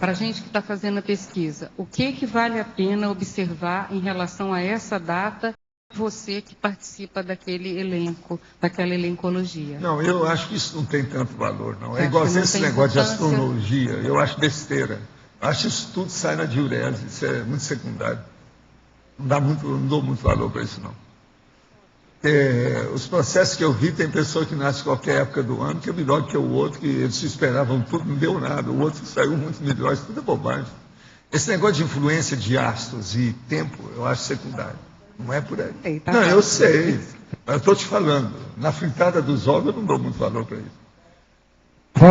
para a gente que está fazendo a pesquisa, o que vale a pena observar em relação a essa data, você que participa daquele elenco, daquela elencologia? Não, eu acho que isso não tem tanto valor, não. É igual esse negócio de astrologia, eu acho besteira. Eu acho que isso tudo sai na diurese, isso é muito secundário. Não dou muito valor para isso, não. Os processos que eu vi, tem pessoa que nasce em qualquer época do ano, que é melhor que o outro, que eles se esperavam tudo, não deu nada. O outro saiu muito melhor, isso tudo é bobagem. Esse negócio de influência de astros e tempo, eu acho secundário. Não é por aí. Não, eu sei. Mas eu estou te falando, na fritada dos ovos eu não dou muito valor para isso.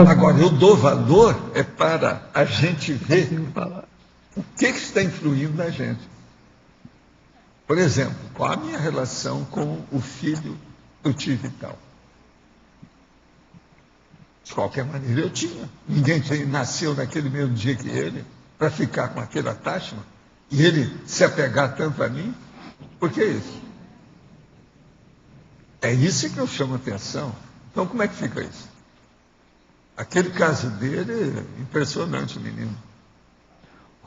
Agora, eu dou valor para a gente ver o que está influindo na gente. Por exemplo, qual a minha relação com o filho que eu tive e tal? De qualquer maneira eu tinha. Ninguém nasceu naquele mesmo dia que ele, para ficar com aquele attachment, e ele se apegar tanto a mim. Por que isso? É isso que eu chamo a atenção. Então, como é que fica isso? Aquele caso dele é impressionante, menino.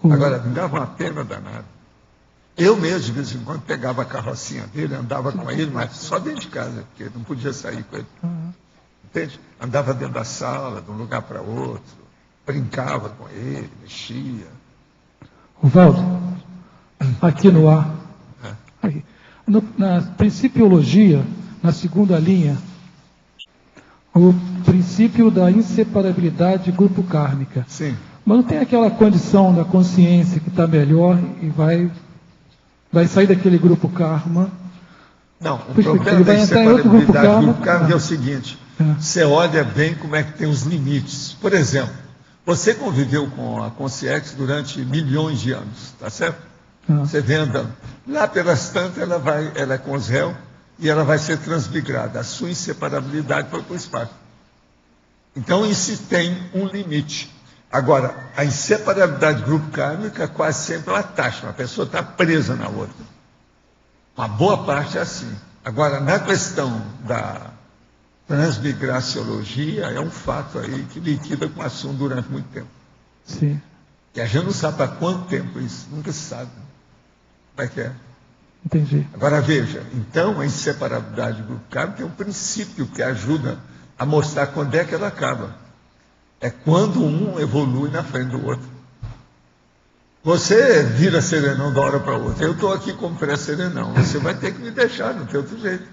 Agora, me dava uma pena danada. Eu mesmo, de vez em quando, pegava a carrocinha dele, andava com ele, mas só dentro de casa, porque não podia sair com ele. Entende? Andava dentro da sala, de um lugar para outro, brincava com ele, mexia. Valdo, aqui no ar. Aqui. Na principiologia, na segunda linha, o princípio da inseparabilidade grupo kármica. Sim. Mas não tem aquela condição da consciência que está melhor e vai sair daquele grupo karma. Não, o problema da inseparabilidade do grupo karma é o seguinte, você olha bem como é que tem os limites. Por exemplo, você conviveu com a Consciex durante milhões de anos, tá certo? Você vem andando. Lá pelas tantas, ela é com os réus e ela vai ser transmigrada. A sua inseparabilidade foi para o espaço. Então, isso tem um limite. Agora, a inseparabilidade do grupo kármica quase sempre ela taxa, a pessoa está presa na outra. Uma boa parte é assim. Agora, na questão da transmigraciologia, é um fato aí que liquida com o assunto durante muito tempo. Sim. E a gente não sabe para quanto tempo isso, nunca se sabe. Como é que é? Entendi. Agora, veja, então, a inseparabilidade do grupo kármica tem um princípio que ajuda a mostrar quando é que ela acaba. É quando um evolui na frente do outro. Você vira serenão da hora para outra. Eu estou aqui como pré-serenão. Você vai ter que me deixar, não tem outro jeito.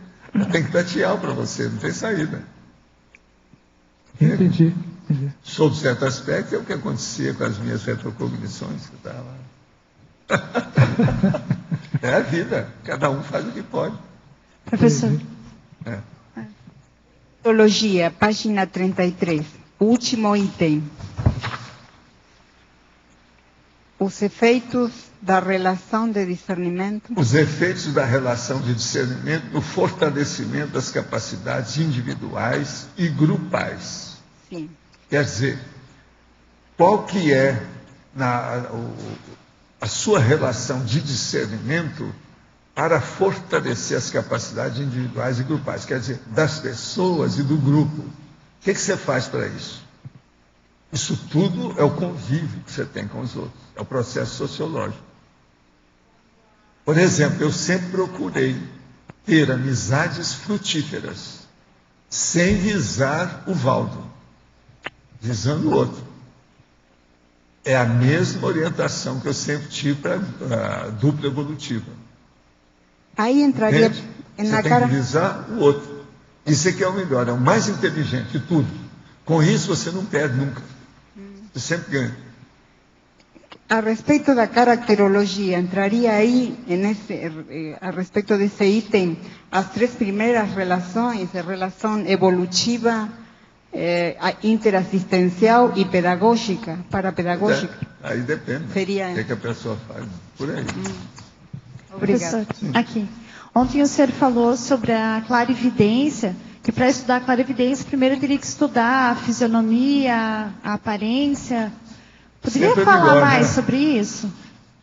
Tem que tatear para você, não tem saída. Entendi. Sob certo aspecto, é o que acontecia com as minhas retrocognições. Que tava... É a vida. Cada um faz o que pode. Professor. Teologia, página 33. Último item. Os efeitos da relação de discernimento. Os efeitos da relação de discernimento no fortalecimento das capacidades individuais e grupais. Sim. Quer dizer, qual que é a sua relação de discernimento para fortalecer as capacidades individuais e grupais? Quer dizer, das pessoas e do grupo. O que você faz para isso? Isso tudo é o convívio que você tem com os outros, é o processo sociológico. Por exemplo, eu sempre procurei ter amizades frutíferas, sem visar o Valdo, visando o outro. É a mesma orientação que eu sempre tive para a dupla evolutiva. Aí entraria Você tem que visar o outro. Isso aqui é o melhor, é o mais inteligente de tudo. Com isso você não perde nunca. Você sempre ganha. A respeito da caracterologia, entraria aí, a respeito desse item, as três primeiras relações, a relação evolutiva, interassistencial e pedagógica, parapedagógica. Aí depende. Seria... O que a pessoa faz por aí. Obrigada. Aqui. Ontem o senhor falou sobre a clarividência, que para estudar a clarividência, primeiro teria que estudar a fisionomia, a aparência. Poderia falar mais sobre isso?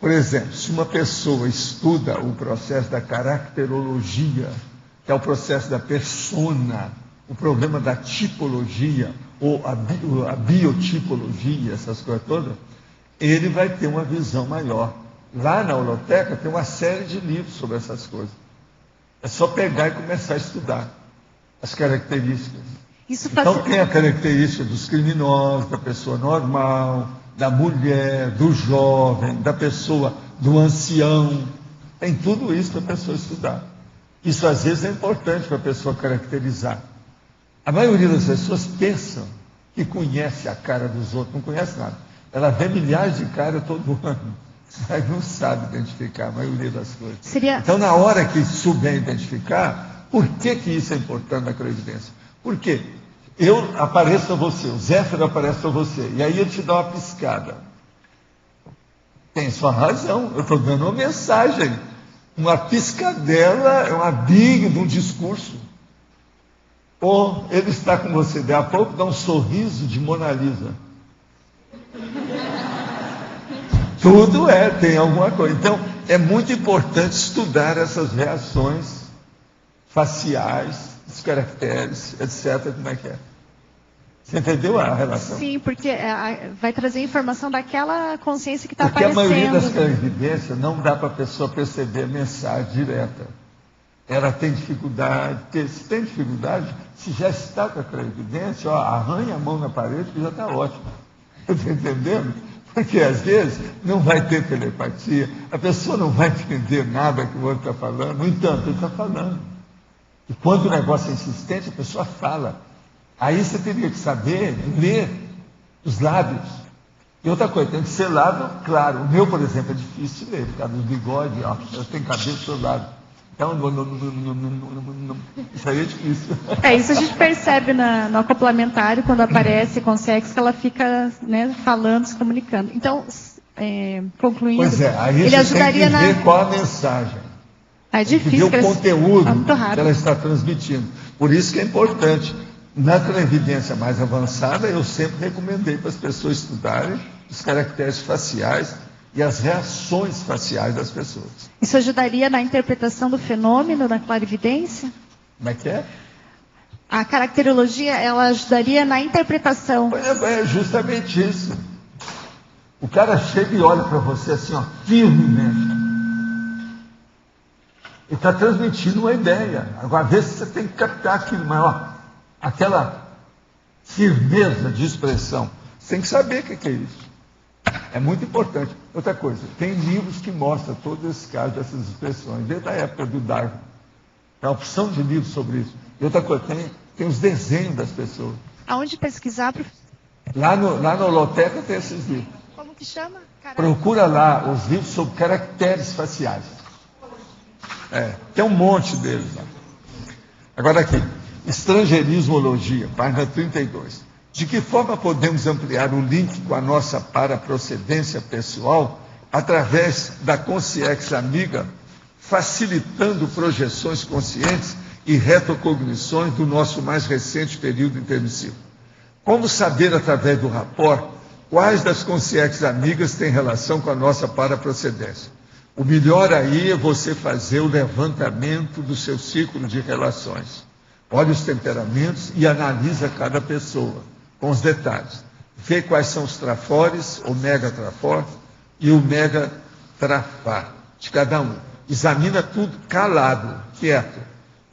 Por exemplo, se uma pessoa estuda o processo da caracterologia, que é o processo da persona, o problema da tipologia, ou a biotipologia, essas coisas todas, ele vai ter uma visão maior. Lá na holoteca tem uma série de livros sobre essas coisas. É só pegar e começar a estudar as características. Então tem a característica dos criminosos, da pessoa normal, da mulher, do jovem, da pessoa, do ancião. Tem tudo isso para a pessoa estudar. Isso às vezes é importante para a pessoa caracterizar. A maioria das pessoas pensam que conhece a cara dos outros, não conhece nada. Ela vê milhares de caras todo ano, mas não sabe identificar a maioria das coisas. Então, na hora que souber identificar, por que isso é importante na clarividência? Por quê? Eu apareço a você, o Zéfiro aparece a você, e aí ele te dá uma piscada. Tem sua razão, eu estou dando uma mensagem. Uma piscadela é uma big de um discurso. Ou ele está com você, daí a pouco dá um sorriso de Mona Lisa. Tudo tem alguma coisa. Então, é muito importante estudar essas reações faciais, os caracteres, etc. Como é que é? Você entendeu a relação? Sim, porque vai trazer informação daquela consciência que está aparecendo. Porque a maioria das clarividências não dá para a pessoa perceber a mensagem direta. Ela tem dificuldade, porque se tem dificuldade, se já está com a clarividência, arranha a mão na parede que já está ótimo. Está entendendo? Porque às vezes não vai ter telepatia, a pessoa não vai entender nada que o outro está falando, no entanto, ele está falando. E quando o negócio é insistente, a pessoa fala. Aí você teria que saber ler os lábios. E outra coisa, tem que ser lábio claro. O meu, por exemplo, é difícil de ler, por causa do bigode, eu tenho cabelo do lado. Então, isso aí é difícil. Isso a gente percebe no acoplamentário, quando aparece consegue que ela fica, né, falando, se comunicando. Então, concluindo, pois aí ele ajudaria tem que ver qual a mensagem. É difícil. Tem que ver o conteúdo que ela está transmitindo. Por isso que é importante. Na clarividência mais avançada, eu sempre recomendei para as pessoas estudarem os caracteres faciais e as reações faciais das pessoas. Isso ajudaria na interpretação do fenômeno da clarividência? Como é que é? A caracterologia, ela ajudaria na interpretação. É justamente isso. O cara chega e olha para você assim, firmemente. Ele está transmitindo uma ideia. Agora, às vezes você tem que captar aquilo maior. Aquela firmeza de expressão. Você tem que saber o que é isso. É muito importante. Outra coisa, tem livros que mostram todos esses casos, dessas expressões, desde a época do Darwin. Tem a opção de livros sobre isso. E outra coisa, tem os desenhos das pessoas. Aonde pesquisar? Lá na holoteca tem esses livros. Como que chama? Procura lá os livros sobre caracteres faciais. Tem um monte deles lá. Agora aqui. Estrangeirismologia, página 32. De que forma podemos ampliar o link com a nossa paraprocedência pessoal através da consciência amiga, facilitando projeções conscientes e retrocognições do nosso mais recente período intermissivo? Como saber, através do rapport, quais das consciências amigas têm relação com a nossa paraprocedência? O melhor aí é você fazer o levantamento do seu círculo de relações. Olha os temperamentos e analisa cada pessoa, com os detalhes. Vê quais são os trafores, o mega trafor e o mega trafar de cada um. Examina tudo calado, quieto,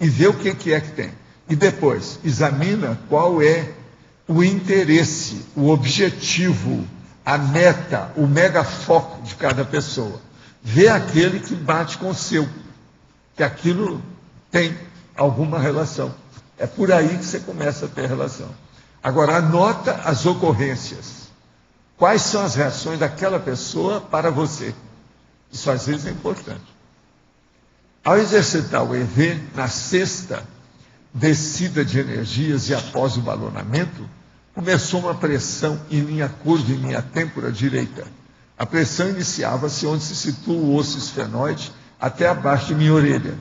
e vê o que é que tem. E depois, examina qual é o interesse, o objetivo, a meta, o mega foco de cada pessoa. Vê aquele que bate com o seu, que aquilo tem alguma relação. É por aí que você começa a ter relação. Agora, anota as ocorrências. Quais são as reações daquela pessoa para você? Isso às vezes é importante. Ao exercitar o EV, na sexta descida de energias e após o balonamento, começou uma pressão em linha curva em minha têmpora direita. A pressão iniciava-se onde se situa o osso esfenoide, até abaixo de minha orelha.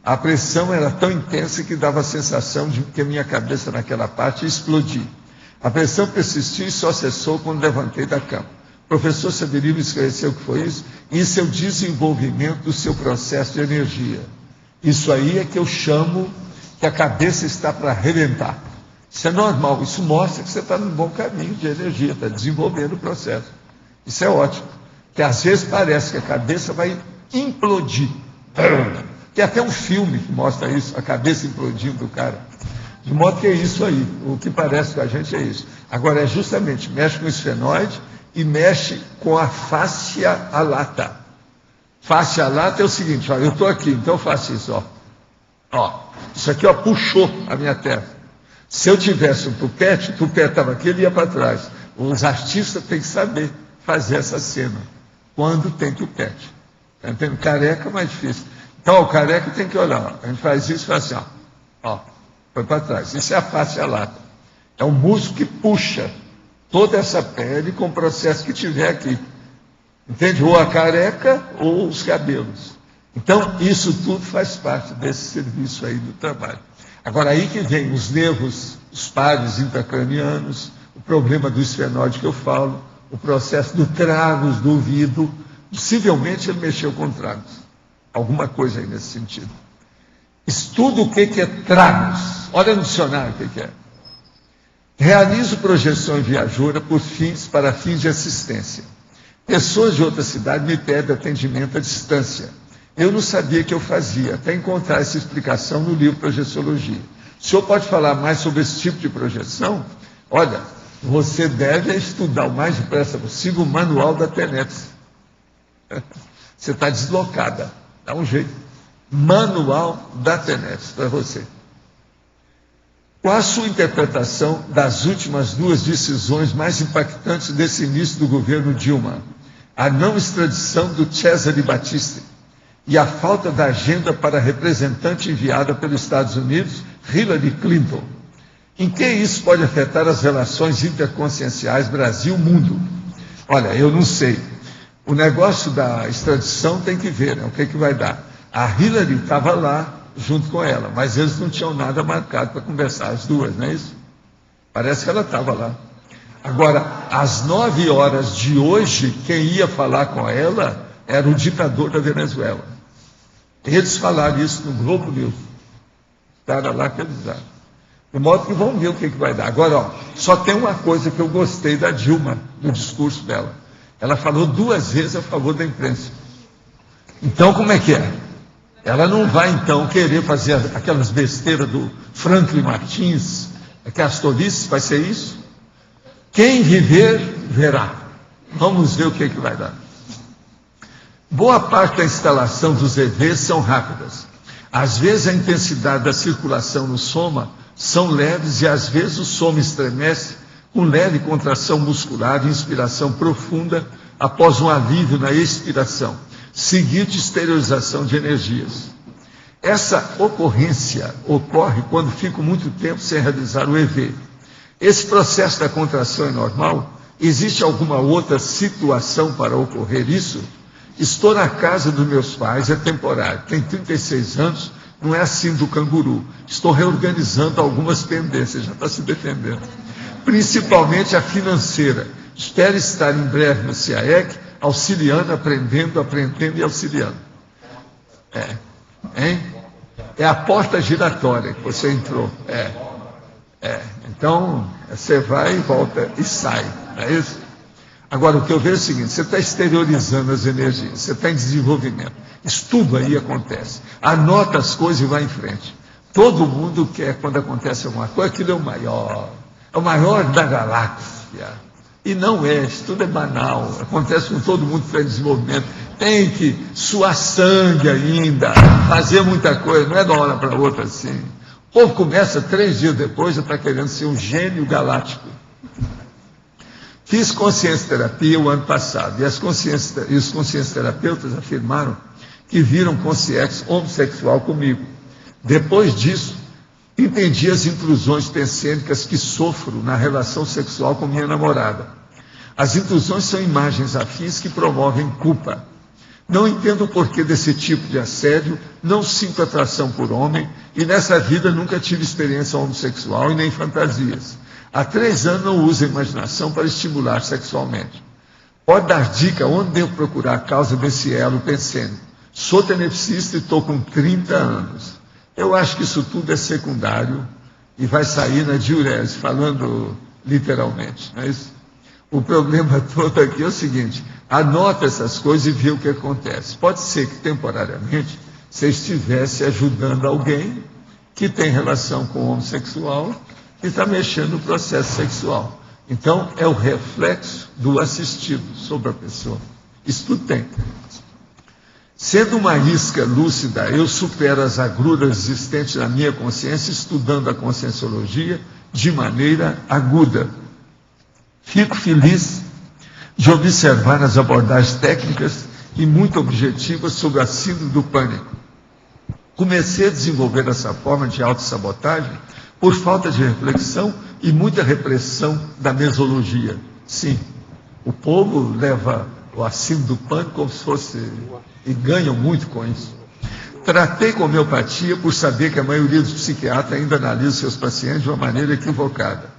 A pressão era tão intensa que dava a sensação de que a minha cabeça naquela parte ia explodir. A pressão persistiu e só cessou quando levantei da cama. O professor Severino esclareceu o que foi isso. Isso é o desenvolvimento do seu processo de energia. Isso aí é que eu chamo que a cabeça está para arrebentar. Isso é normal, isso mostra que você está num bom caminho de energia, está desenvolvendo o processo. Isso é ótimo. Porque às vezes parece que a cabeça vai implodir. Tem até um filme que mostra isso, a cabeça implodindo do cara. De modo que é isso aí. O que parece com a gente é isso. Agora, é justamente, mexe com o esfenoide e mexe com a fáscia lata. Fáscia lata é o seguinte, ó, eu estou aqui, então eu faço isso, ó. Ó, isso aqui, ó, puxou a minha testa. Se eu tivesse um tupete, o tupete estava aqui, ele ia para trás. Os artistas têm que saber fazer essa cena, quando tem tupete. Tem careca, mais difícil. Então, o careca tem que olhar, ó. A gente faz isso e faz assim, ó, foi para trás. Isso é a fáscia lata. É um músculo que puxa toda essa pele com o processo que tiver aqui. Entende? Ou a careca ou os cabelos. Então, isso tudo faz parte desse serviço aí do trabalho. Agora, aí que vem os nervos, os pares intracranianos, o problema do esfenóide que eu falo, o processo do tragus do ouvido. Possivelmente ele mexeu com tragus. Alguma coisa aí nesse sentido. Estuda o que é tragus. Olha no dicionário o que é. Realizo projeção em viajoura para fins de assistência. Pessoas de outra cidade me pedem atendimento à distância. Eu não sabia que eu fazia, até encontrar essa explicação no livro Projeciologia. O senhor pode falar mais sobre esse tipo de projeção? Olha, você deve estudar o mais depressa possível o manual da TENEPS. Você está deslocada, dá um jeito. Manual da TENEPS para você. Qual a sua interpretação das últimas 2 decisões mais impactantes desse início do governo Dilma? A não extradição do Cesare Battisti e a falta da agenda para a representante enviada pelos Estados Unidos, Hillary Clinton. Em que isso pode afetar as relações interconscienciais Brasil-mundo? Olha, eu não sei. O negócio da extradição tem que ver, né? O que vai dar. A Hillary estava lá junto com ela, mas eles não tinham nada marcado para conversar, as duas, não é isso? Parece que ela estava lá. Agora, às 9 horas de hoje, quem ia falar com ela era o ditador da Venezuela. Eles falaram isso no Globo News. Estaram lá que eles usaram. De modo que vamos ver o que vai dar. Agora, ó, só tem uma coisa que eu gostei da Dilma, no discurso dela. Ela falou 2 vezes a favor da imprensa. Então, como é que é? Ela não vai, então, querer fazer aquelas besteiras do Franklin Martins, aquelas tolices, vai ser isso? Quem viver, verá. Vamos ver o que vai dar. Boa parte da instalação dos EVs são rápidas. Às vezes a intensidade da circulação no soma são leves e às vezes o soma estremece com leve contração muscular e inspiração profunda após um alívio na expiração, seguido de exteriorização de energias. Essa ocorrência ocorre quando fico muito tempo sem realizar o EV. Esse processo da contração é normal? Existe alguma outra situação para ocorrer isso? Estou na casa dos meus pais, é temporário, tenho 36 anos, não é assim do canguru. Estou reorganizando algumas pendências, já está se defendendo. Principalmente a financeira. Espero estar em breve no CIAEC, auxiliando, aprendendo e auxiliando. É a porta giratória que você entrou. Então, você vai e volta e sai, não é isso? Agora, o que eu vejo é o seguinte, você está exteriorizando as energias, você está em desenvolvimento. Isso tudo aí acontece. Anota as coisas e vai em frente. Todo mundo quer, quando acontece alguma coisa, aquilo é o maior da galáxia. E não é, isso tudo é banal. Acontece com todo mundo que está em desenvolvimento. Tem que suar sangue ainda, fazer muita coisa, não é de uma hora para outra assim. O povo começa 3 dias depois, já está querendo ser um gênio galáctico. Fiz consciência terapia o ano passado, e os consciência-terapeutas afirmaram que viram consciência homossexual comigo. Depois disso, entendi as intrusões pensênicas que sofro na relação sexual com minha namorada. As intrusões são imagens afins que promovem culpa. Não entendo o porquê desse tipo de assédio, não sinto atração por homem, e nessa vida nunca tive experiência homossexual e nem fantasias. Há 3 anos não uso a imaginação para estimular sexualmente. Pode dar dica onde devo procurar a causa desse elo pensênico. Sou tenepsista e estou com 30 anos. Eu acho que isso tudo é secundário e vai sair na diurese, falando literalmente. Não é isso? O problema todo aqui é o seguinte: anota essas coisas e vê o que acontece. Pode ser que temporariamente você estivesse ajudando alguém que tem relação com o homossexual e está mexendo no processo sexual. Então, é o reflexo do assistido sobre a pessoa. Isso tudo tem. Sendo uma isca lúcida, eu supero as agruras existentes na minha consciência, estudando a conscienciologia de maneira aguda. Fico feliz de observar as abordagens técnicas e muito objetivas sobre a síndrome do pânico. Comecei a desenvolver essa forma de autossabotagem por falta de reflexão e muita repressão da mesologia. Sim, o povo leva o síndrome do pânico como se fosse... e ganham muito com isso. Tratei com homeopatia por saber que a maioria dos psiquiatras ainda analisa seus pacientes de uma maneira equivocada.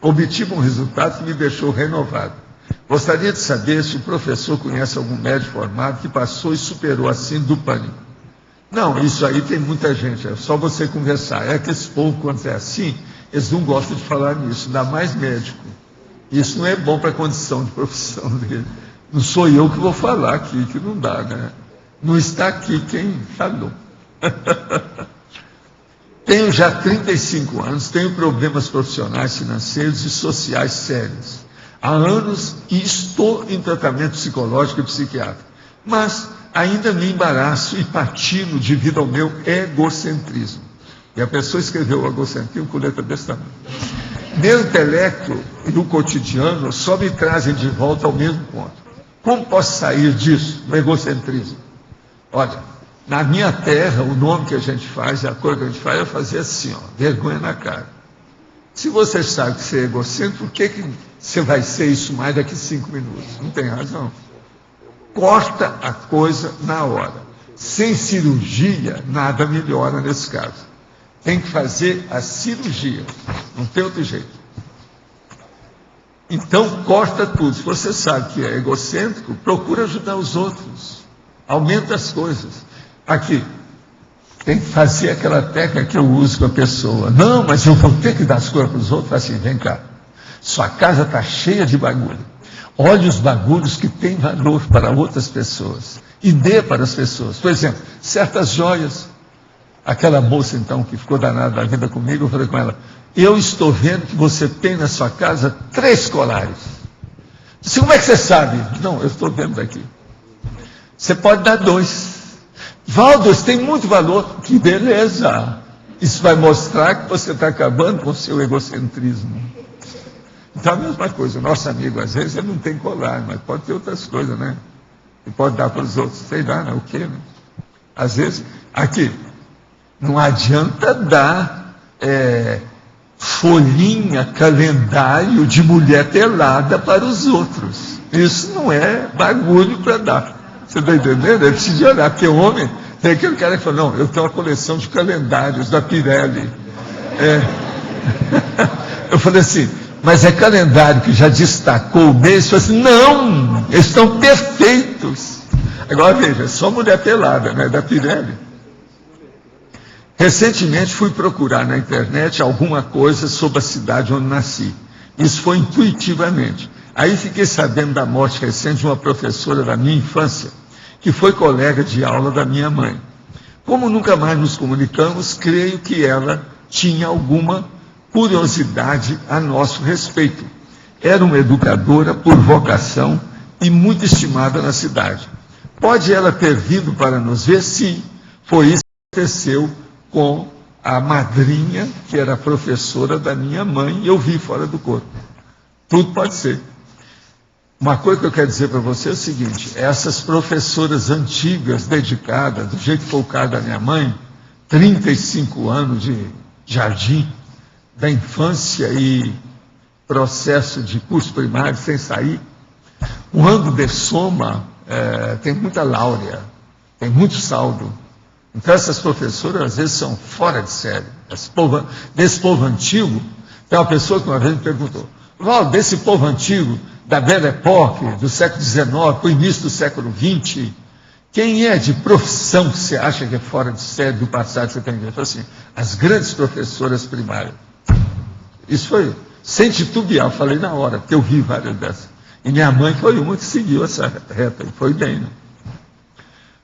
Obtive um resultado que me deixou renovado. Gostaria de saber se o professor conhece algum médico formado que passou e superou a síndrome do pânico. Não, isso aí tem muita gente, é só você conversar. É que esse povo, quando é assim, eles não gostam de falar nisso, ainda mais médico. Isso não é bom para a condição de profissão dele. Não sou eu que vou falar aqui, que não dá, né? Não está aqui quem falou. Tenho já 35 anos, tenho problemas profissionais, financeiros e sociais sérios. Há anos e estou em tratamento psicológico e psiquiátrico. Mas ainda me embaraço e patino devido ao meu egocentrismo. E a pessoa escreveu o egocentrismo com letra desse tamanho. Meu intelecto e o cotidiano só me trazem de volta ao mesmo ponto. Como posso sair disso, do egocentrismo? Olha, na minha terra, o nome que a gente faz, a coisa que a gente faz é fazer assim, ó, vergonha na cara. Se você sabe que você é egocêntrico, por que você vai ser isso mais daqui 5 minutos? Não tem razão. Corta a coisa na hora. Sem cirurgia, nada melhora nesse caso. Tem que fazer a cirurgia. Não tem outro jeito. Então, corta tudo. Se você sabe que é egocêntrico, procura ajudar os outros. Aumenta as coisas. Aqui, tem que fazer aquela técnica que eu uso com a pessoa. Não, mas eu vou ter que dar as coisas para os outros. Assim, vem cá. Sua casa está cheia de bagulho. Olhe os bagulhos que têm valor para outras pessoas. E dê para as pessoas. Por exemplo, certas joias. Aquela moça, então, que ficou danada da vida comigo, eu falei com ela, eu estou vendo que você tem na sua casa 3 colares. Disse, como é que você sabe? Não, eu estou vendo daqui. Você pode dar 2. Valdo, tem muito valor. Que beleza. Isso vai mostrar que você está acabando com o seu egocentrismo. Então, a mesma coisa. O nosso amigo, às vezes, ele não tem colar, mas pode ter outras coisas, né? Ele pode dar para os outros. Sei lá, né? O quê, né? Às vezes, aqui, não adianta dar folhinha, calendário de mulher pelada para os outros. Isso não é bagulho para dar. Você está entendendo? É preciso olhar, porque o homem, tem aquele cara que fala, não, eu tenho uma coleção de calendários da Pirelli. Eu falei assim, mas é calendário que já destacou o mês? Eu falei assim, não, eles estão perfeitos. Agora veja, só mulher pelada, né, da Pirelli. Recentemente fui procurar na internet alguma coisa sobre a cidade onde nasci. Isso foi intuitivamente. Aí fiquei sabendo da morte recente de uma professora da minha infância, que foi colega de aula da minha mãe. Como nunca mais nos comunicamos, creio que ela tinha alguma curiosidade a nosso respeito. Era uma educadora por vocação e muito estimada na cidade. Pode ela ter vindo para nos ver? Sim, foi isso que aconteceu com a madrinha, que era professora da minha mãe, e eu vi fora do corpo. Tudo pode ser. Uma coisa que eu quero dizer para você é o seguinte, essas professoras antigas, dedicadas, do jeito que foi o caso da minha mãe, 35 anos de jardim, da infância e processo de curso primário sem sair, o ângulo de soma tem muita láurea, tem muito saldo. Então essas professoras às vezes são fora de série. Desse povo antigo, tem uma pessoa que uma vez me perguntou, Valdo, desse povo antigo, da Belle Époque, do século XIX, para o início do século XX, quem é de profissão que você acha que é fora de série do passado que você tem que ver? Eu falei assim, as grandes professoras primárias. Isso foi sem titubear, eu falei na hora, porque eu vi várias dessas. E minha mãe foi uma que seguiu essa reta, e foi bem. Né?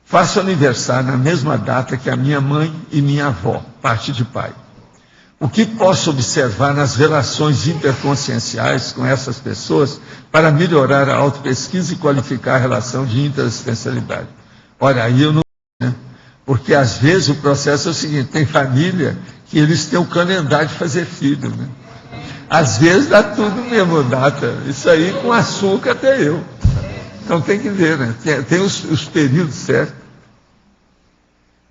Faço aniversário na mesma data que a minha mãe e minha avó, parte de pai. O que posso observar nas relações interconscienciais com essas pessoas para melhorar a autopesquisa e qualificar a relação de interassistencialidade? Olha, aí eu não... Né? Porque às vezes o processo é o seguinte, tem família que eles têm o calendário de fazer filho, né? Às vezes dá tudo mesmo, data. Isso aí com açúcar até eu. Então tem que ver, né? Tem os períodos certos.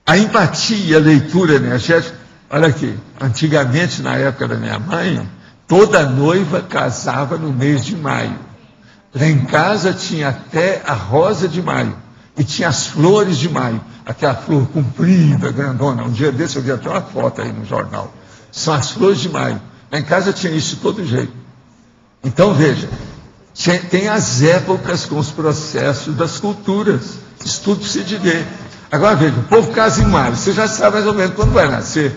A empatia, a leitura energética, olha aqui, antigamente, na época da minha mãe, toda noiva casava no mês de maio. Lá em casa tinha até a rosa de maio. E tinha as flores de maio. Aquela flor comprida, grandona. Um dia desse eu vi até uma foto aí no jornal. São as flores de maio. Lá em casa tinha isso de todo jeito. Então, veja, tem as épocas com os processos das culturas. Isso tudo precisa de ver. Agora, veja, o povo casa em maio. Você já sabe mais ou menos quando vai nascer.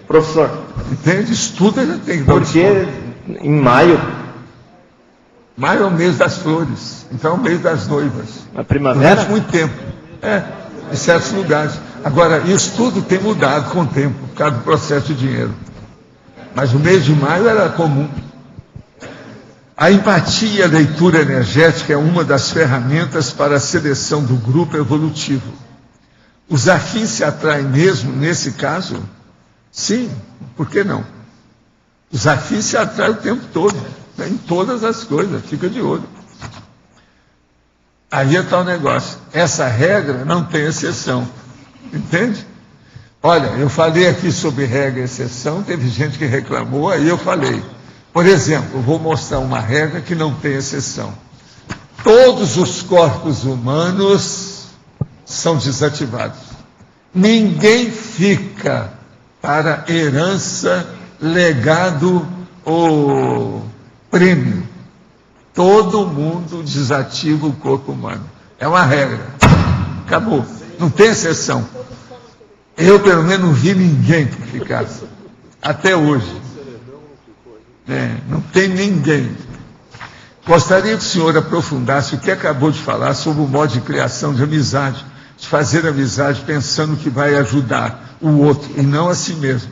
Professor. Entende? Isso tudo já tem que dar. Porque em maio... Maio é o mês das flores. Então é o mês das noivas. A primavera? Durante muito tempo. Em certos lugares. Agora, isso tudo tem mudado com o tempo, por causa do processo de dinheiro. Mas o mês de maio era comum. A empatia e a leitura energética é uma das ferramentas para a seleção do grupo evolutivo. Os afins se atraem mesmo nesse caso? Sim, por que não? Os afins se atraem o tempo todo, né? Em todas as coisas, fica de olho. Aí está o negócio. Essa regra não tem exceção. Entende? Olha, eu falei aqui sobre regra e exceção, teve gente que reclamou, aí eu falei. Por exemplo, eu vou mostrar uma regra que não tem exceção. Todos os corpos humanos são desativados. Ninguém fica para herança, legado ou prêmio. Todo mundo desativa o corpo humano. É uma regra. Acabou. Não tem exceção. Eu, pelo menos, não vi ninguém que ficasse. Até hoje. Não tem ninguém. Gostaria que o senhor aprofundasse o que acabou de falar sobre o modo de criação de amizade, de fazer amizade pensando que vai ajudar o outro e não a si mesmo.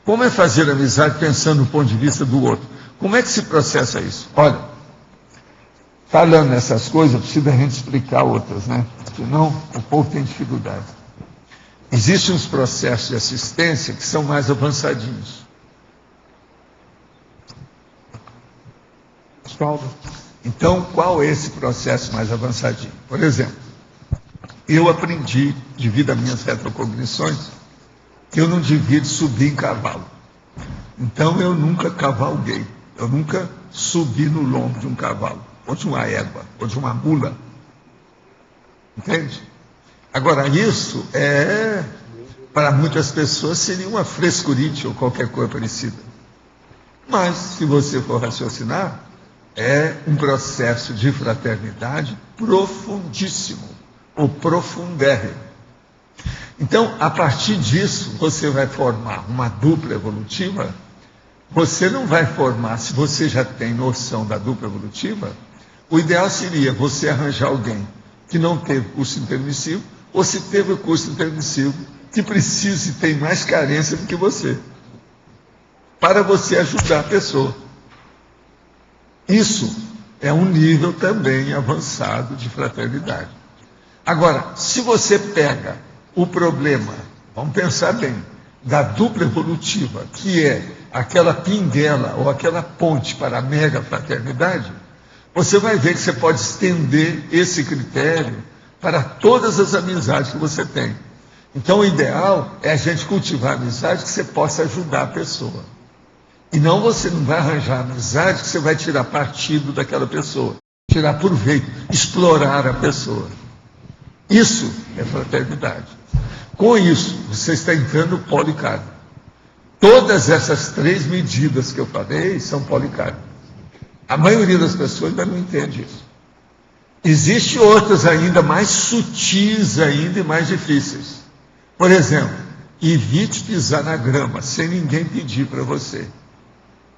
Como é fazer amizade pensando no ponto de vista do outro? Como é que se processa isso? Olha, falando nessas coisas, precisa a gente explicar outras, né? Senão o povo tem dificuldade. Existem uns processos de assistência que são mais avançadinhos. Então, qual é esse processo mais avançadinho? Por exemplo, eu aprendi, devido às minhas retrocognições, que eu não devia subir em cavalo. Então, eu nunca cavalguei. Eu nunca subi no lombo de um cavalo, ou de uma égua, ou de uma mula. Entende? Agora, isso para muitas pessoas, seria uma frescurite ou qualquer coisa parecida. Mas, se você for raciocinar, é um processo de fraternidade profundíssimo, ou profundérrimo. Então, a partir disso, você vai formar uma dupla evolutiva. Você não vai formar, se você já tem noção da dupla evolutiva, o ideal seria você arranjar alguém que não teve curso intermissivo, ou se teve o curso intermissivo, que precisa e tem mais carência do que você, para você ajudar a pessoa. Isso é um nível também avançado de fraternidade. Agora, se você pega o problema, vamos pensar bem, da dupla evolutiva, que é aquela pinguela ou aquela ponte para a mega fraternidade, você vai ver que você pode estender esse critério para todas as amizades que você tem. Então, o ideal é a gente cultivar a amizade que você possa ajudar a pessoa. E não você não vai arranjar amizade que você vai tirar partido daquela pessoa, tirar proveito, explorar a pessoa. Isso é fraternidade. Com isso, você está entrando no policármico. Todas essas 3 medidas que eu falei são policármicas. A maioria das pessoas ainda não entende isso. Existem outras ainda mais sutis ainda e mais difíceis. Por exemplo, evite pisar na grama sem ninguém pedir para você.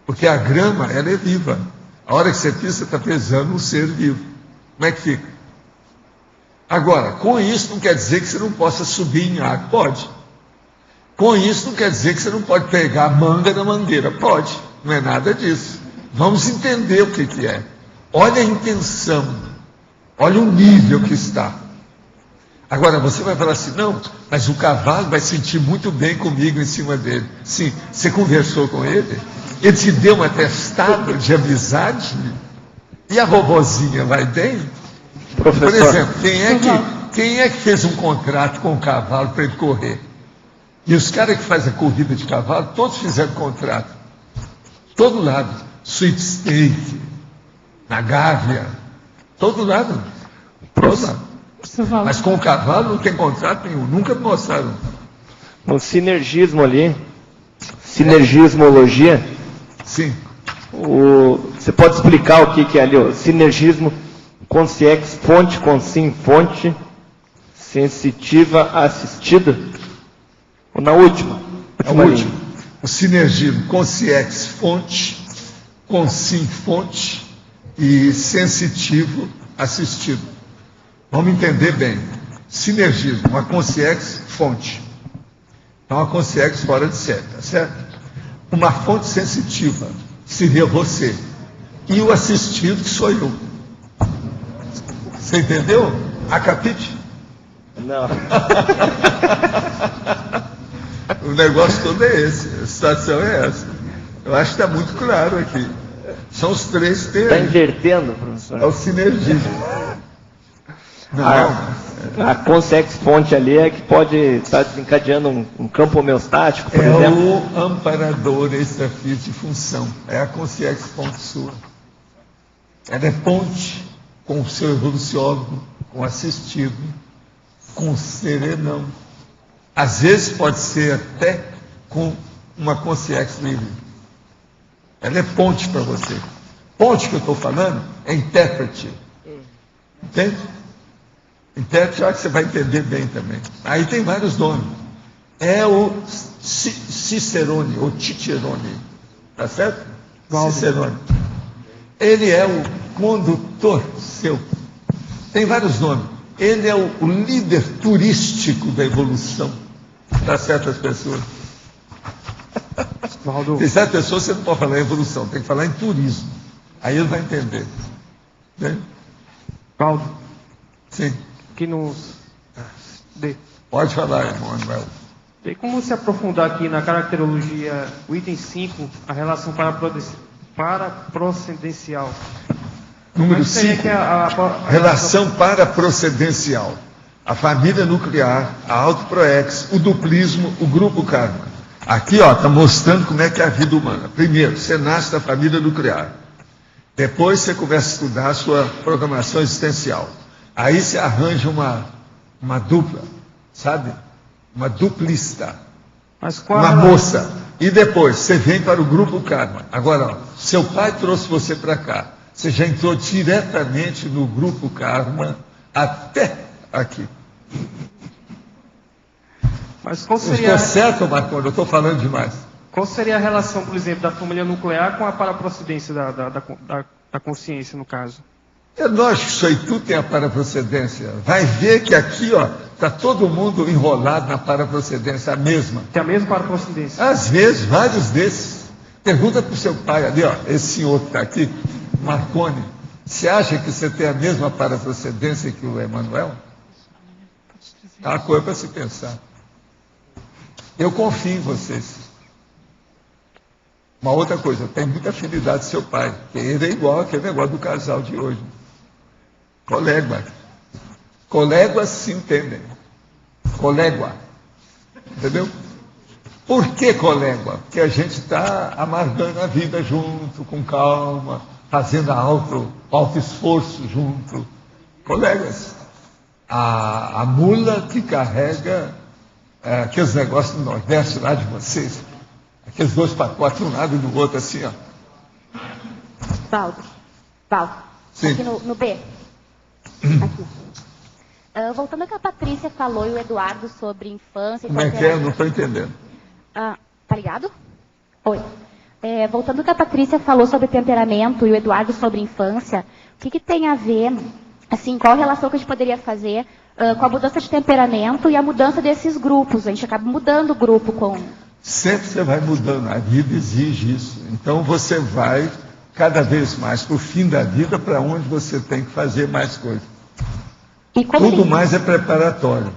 Porque a grama, ela é viva. A hora que você pisa, você está pesando um ser vivo. Como é que fica? Agora, com isso não quer dizer que você não possa subir em água. Pode. Com isso não quer dizer que você não pode pegar a manga da mangueira. Pode. Não é nada disso. Vamos entender o que é. Olha a intenção. Olha o nível que está. Agora, você vai falar assim, não, mas o cavalo vai sentir muito bem comigo em cima dele. Sim, você conversou com ele? Ele te deu um atestado de amizade? E a robozinha vai bem? Professor. Por exemplo, quem é que fez um contrato com o cavalo para ele correr? E os caras que fazem a corrida de cavalo, todos fizeram contrato. Todo lado. Sweet Steak, na Gávea, todo lado. Todo lado. Mas com o cavalo não tem contrato nenhum, nunca me mostraram. No sinergismo ali, sinergismologia. Sim. Você pode explicar o que é ali, o sinergismo, consciex, fonte, consim, fonte, sensitiva, assistida? Ou na última? Última. O sinergismo, consciex, fonte, consim, fonte e sensitivo, assistido. Vamos entender bem. Sinergismo, uma consciex, fonte. Então, uma consciex fora de série, tá certo? Uma fonte sensitiva seria você. E o assistido, que sou eu. Você entendeu? Acapite? Não. O negócio todo é esse. A situação é essa. Eu acho que está muito claro aqui. São os três termos. Está invertendo, professor? É o sinergismo. A consciex fonte ali é que pode estar desencadeando um campo homeostático, por exemplo. É o amparador extrafísico de função. É a consciex fonte sua. Ela é ponte com o seu evoluciólogo, com o assistido, com o serenão. Às vezes pode ser até com uma consciex livre. Ela é ponte para você. Ponte que eu estou falando é intérprete. Entende? Intérprete, acho que você vai entender bem também. Aí tem vários nomes. É o Cicerone, ou Cicerone. Tá certo? Cicerone. Ele é o condutor seu. Tem vários nomes. Ele é o líder turístico da evolução para certas pessoas. Tem certas pessoas que você não pode falar em evolução, tem que falar em turismo. Aí ele vai entender. Né? Valdo. Sim. Que nos dê. Pode falar, irmão Manuel. Tem como se aprofundar aqui na caracterologia, o item 5, a relação paraprocedencial. Número 5, relação paraprocedencial. A família nuclear, a autoproex, o duplismo, o grupo karma. Aqui, está mostrando como é que é a vida humana. Primeiro, você nasce da família nuclear. Depois você começa a estudar a sua programação existencial. Aí você arranja uma dupla, sabe? Uma duplista. Uma moça. E depois você vem para o grupo karma. Agora, seu pai trouxe você para cá. Você já entrou diretamente no grupo karma até aqui. Mas qual seria... Eu estou certo, Marconi? Eu estou falando demais. Qual seria a relação, por exemplo, da família nuclear com a paraprocedência da consciência, no caso? É lógico que isso aí tudo tem a paraprocedência. Vai ver que aqui, está todo mundo enrolado na paraprocedência, a mesma. Tem a mesma paraprocedência? Às vezes, vários desses. Pergunta para o seu pai ali, esse senhor que está aqui, Marconi, você acha que você tem a mesma paraprocedência que o Emanuel? É uma coisa para se pensar. Eu confio em vocês. Uma outra coisa, eu tenho muita afinidade com seu pai, porque ele é igual aquele negócio do casal de hoje. Colégua. Coléguas se entendem. Colégua. Entendeu? Por que colégua? Porque a gente está amargando a vida junto, com calma, fazendo alto esforço junto. Colegas. A mula que carrega aqueles negócios do Nordeste lá de vocês, aqueles 2 pacotes, um lado e do outro, assim, Valdo, Sim. Aqui no B. Aqui. Voltando ao que a Patrícia falou e o Eduardo sobre infância... Como é que é? Não estou entendendo. Tá ligado? Oi. Voltando ao que a Patrícia falou sobre temperamento e o Eduardo sobre infância, o que tem a ver, assim, qual a relação que a gente poderia fazer com a mudança de temperamento e a mudança desses grupos? A gente acaba mudando o grupo com... Sempre você vai mudando, a vida exige isso. Então você vai cada vez mais para o fim da vida, para onde você tem que fazer mais coisas. Tudo mais é preparatório.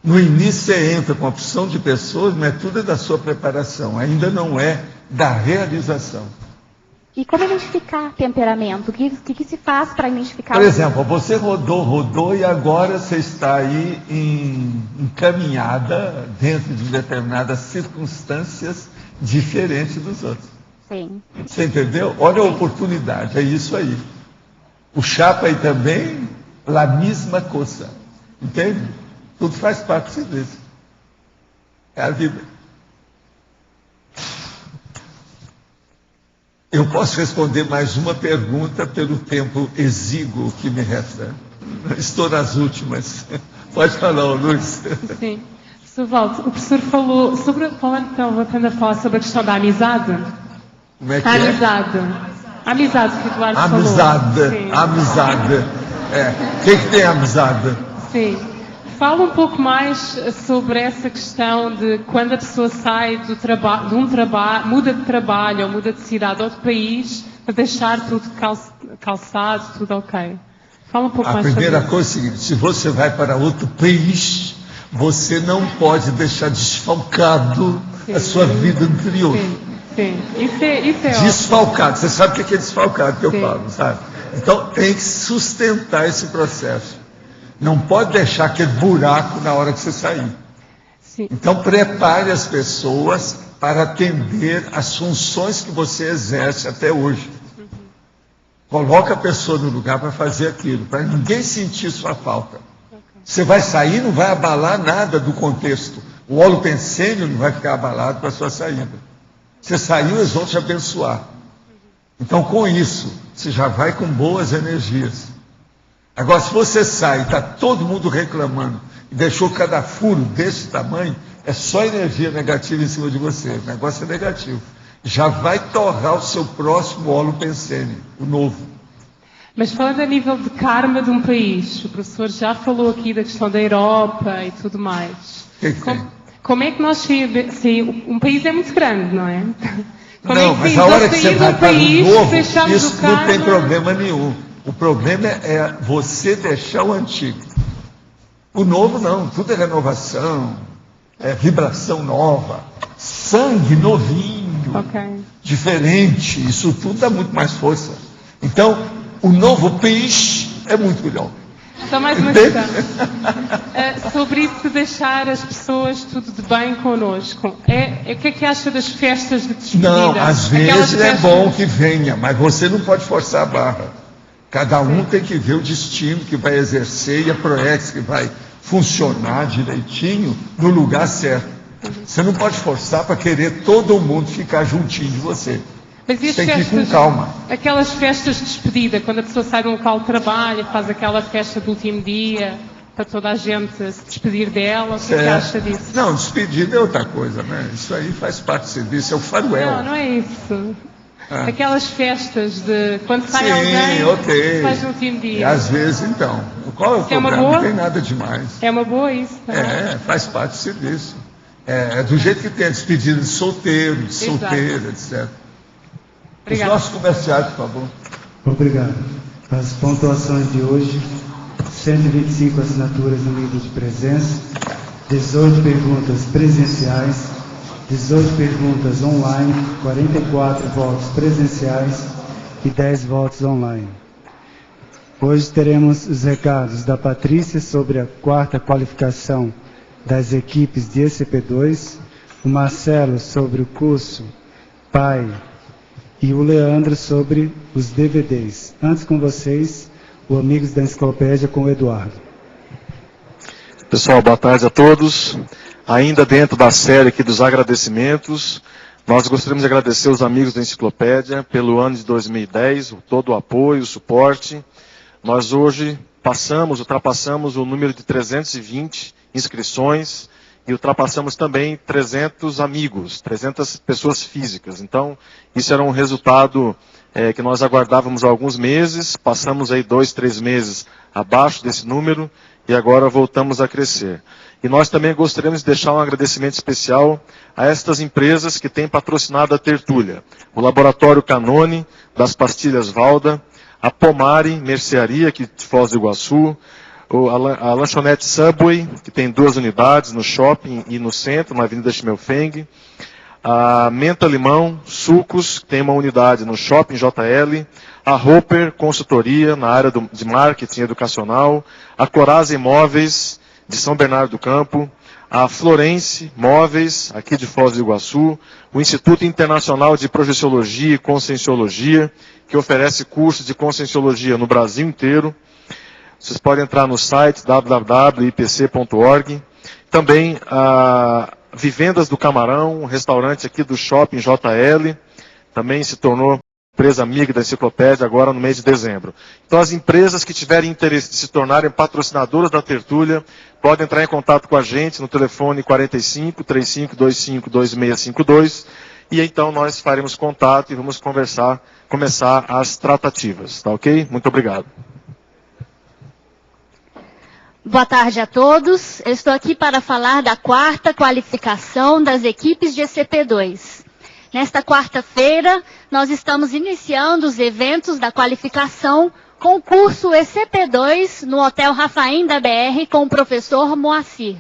No início você entra com a opção de pessoas, mas tudo é da sua preparação, ainda não é da realização. E como identificar temperamento? O que se faz para identificar? Por exemplo, você rodou e agora você está aí encaminhada dentro de determinadas circunstâncias diferentes dos outros. Sim. Você entendeu? Olha a oportunidade, é isso aí. O chapa aí também, a mesma coisa. Entende? Tudo faz parte disso. É a vida. Eu posso responder mais uma pergunta pelo tempo exíguo que me resta. Estou nas últimas. Pode falar, Luiz. Sim. Sr. Walter, o professor falou sobre... Voltando a falar sobre a questão da amizade. Como é que amizade. A amizade que o Eduardo falou. Amizade. O que tem amizade? Sim. Fala um pouco mais sobre essa questão de quando a pessoa sai de um trabalho, muda de trabalho ou muda de cidade ou de país, para deixar tudo calçado, tudo ok. Fala um pouco mais sobre isso. A primeira coisa é o seguinte, se você vai para outro país, você não pode deixar desfalcado a sua vida anterior. Sim. Isso é desfalcado. Você sabe o que é desfalcado que eu falo, sabe? Então tem que sustentar esse processo. Não pode deixar aquele buraco na hora que você sair. Sim. Então prepare as pessoas para atender as funções que você exerce até hoje. Coloca a pessoa no lugar para fazer aquilo, para ninguém sentir sua falta. Você vai sair, não vai abalar nada do contexto. O holopensênio não vai ficar abalado com a sua saída. Você saiu, eles vão te abençoar. Então com isso, você já vai com boas energias. Agora, se você sai e está todo mundo reclamando e deixou cada furo desse tamanho, é só energia negativa em cima de você. O negócio é negativo. Já vai torrar o seu próximo holopensênio, o novo. Mas falando a nível de karma de um país, o professor já falou aqui da questão da Europa e tudo mais. Como é que nós saímos? Um país é muito grande, não é? Mas a hora que você vai para o novo, isso não tem problema nenhum. O problema é você deixar o antigo. O novo não, tudo é renovação, é vibração nova, sangue novinho, diferente, isso tudo dá muito mais força. Então, o novo peixe é muito melhor. Só mais uma questão. Sobre isso de deixar as pessoas tudo de bem connosco. O que é que acha das festas de despedida? Não, às vezes é bom que venha, mas você não pode forçar a barra. Cada um tem que ver o destino que vai exercer e a proex que vai funcionar direitinho no lugar certo. Você não pode forçar para querer todo mundo ficar juntinho de você. Mas e as tem festas, que ir com calma. Aquelas festas de despedida, quando a pessoa sai de um local de trabalho, faz aquela festa do último dia, para toda a gente se despedir dela, o que acha disso? Não, despedida é outra coisa, né? Isso aí faz parte do serviço, é o faroel. Não é isso. Aquelas festas de quando sai alguém, faz no último dia. E às vezes, então. Qual é o problema? Não tem nada demais. É uma boa isso. Faz parte do serviço. É do jeito que tem a despedida de solteiro, de solteira, etc. Os nossos comerciais, por favor. Obrigado. As pontuações de hoje, 125 assinaturas no livro de presença, 18 perguntas presenciais, 18 perguntas online, 44 votos presenciais e 10 votos online. Hoje teremos os recados da Patrícia sobre a 4ª qualificação das equipes de ECP2, o Marcelo sobre o curso PAI e o Leandro sobre os DVDs. Antes com vocês, o Amigos da Enciclopédia com o Eduardo. Pessoal, boa tarde a todos. Ainda dentro da série aqui dos agradecimentos, nós gostaríamos de agradecer os amigos da Enciclopédia pelo ano de 2010, todo o apoio, o suporte. Nós hoje ultrapassamos o número de 320 inscrições e ultrapassamos também 300 amigos, 300 pessoas físicas. Então, isso era um resultado que nós aguardávamos há alguns meses, passamos aí 2, 3 meses abaixo desse número, e agora voltamos a crescer. E nós também gostaríamos de deixar um agradecimento especial a estas empresas que têm patrocinado a tertúlia. O Laboratório Canone, das Pastilhas Valda, a Pomari Mercearia, aqui de Foz do Iguaçu, a Lanchonete Subway, que tem 2 unidades no shopping e no centro, na Avenida Schmelfeng, a Menta Limão Sucos, que tem uma unidade no Shopping JL, a Hopper Consultoria, na área de marketing educacional, a Coraza Imóveis, de São Bernardo do Campo, a Florence Móveis, aqui de Foz do Iguaçu, o Instituto Internacional de Projeciologia e Conscienciologia, que oferece cursos de Conscienciologia no Brasil inteiro. Vocês podem entrar no site www.ipc.org. Também a Vivendas do Camarão, um restaurante aqui do Shopping JL, também se tornou empresa amiga da enciclopédia agora no mês de dezembro. Então as empresas que tiverem interesse de se tornarem patrocinadoras da tertúlia, podem entrar em contato com a gente no telefone 45 3525 2652, e então nós faremos contato e vamos começar as tratativas, tá ok? Muito obrigado. Boa tarde a todos. Eu estou aqui para falar da 4ª qualificação das equipes de ECP2. Nesta quarta-feira, nós estamos iniciando os eventos da qualificação com o curso ECP2 no Hotel Rafaim da BR com o professor Moacir.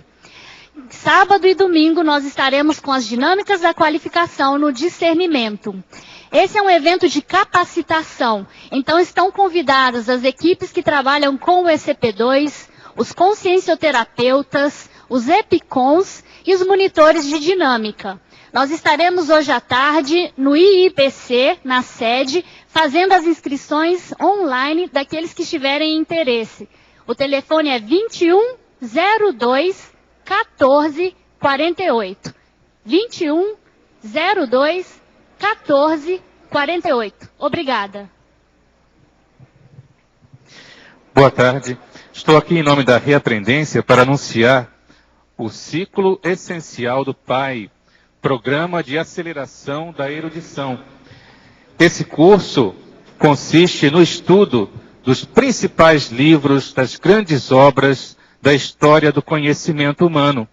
Sábado e domingo nós estaremos com as dinâmicas da qualificação no discernimento. Esse é um evento de capacitação, então estão convidadas as equipes que trabalham com o ECP2, os consciencioterapeutas, os EPICONs e os monitores de dinâmica. Nós estaremos hoje à tarde no IIPC, na sede, fazendo as inscrições online daqueles que tiverem interesse. O telefone é 2102 1448. 2102 1448. Obrigada. Boa tarde. Estou aqui em nome da Reaprendência para anunciar o ciclo essencial do PAI, Programa de Aceleração da Erudição. Esse curso consiste no estudo dos principais livros, das grandes obras da história do conhecimento humano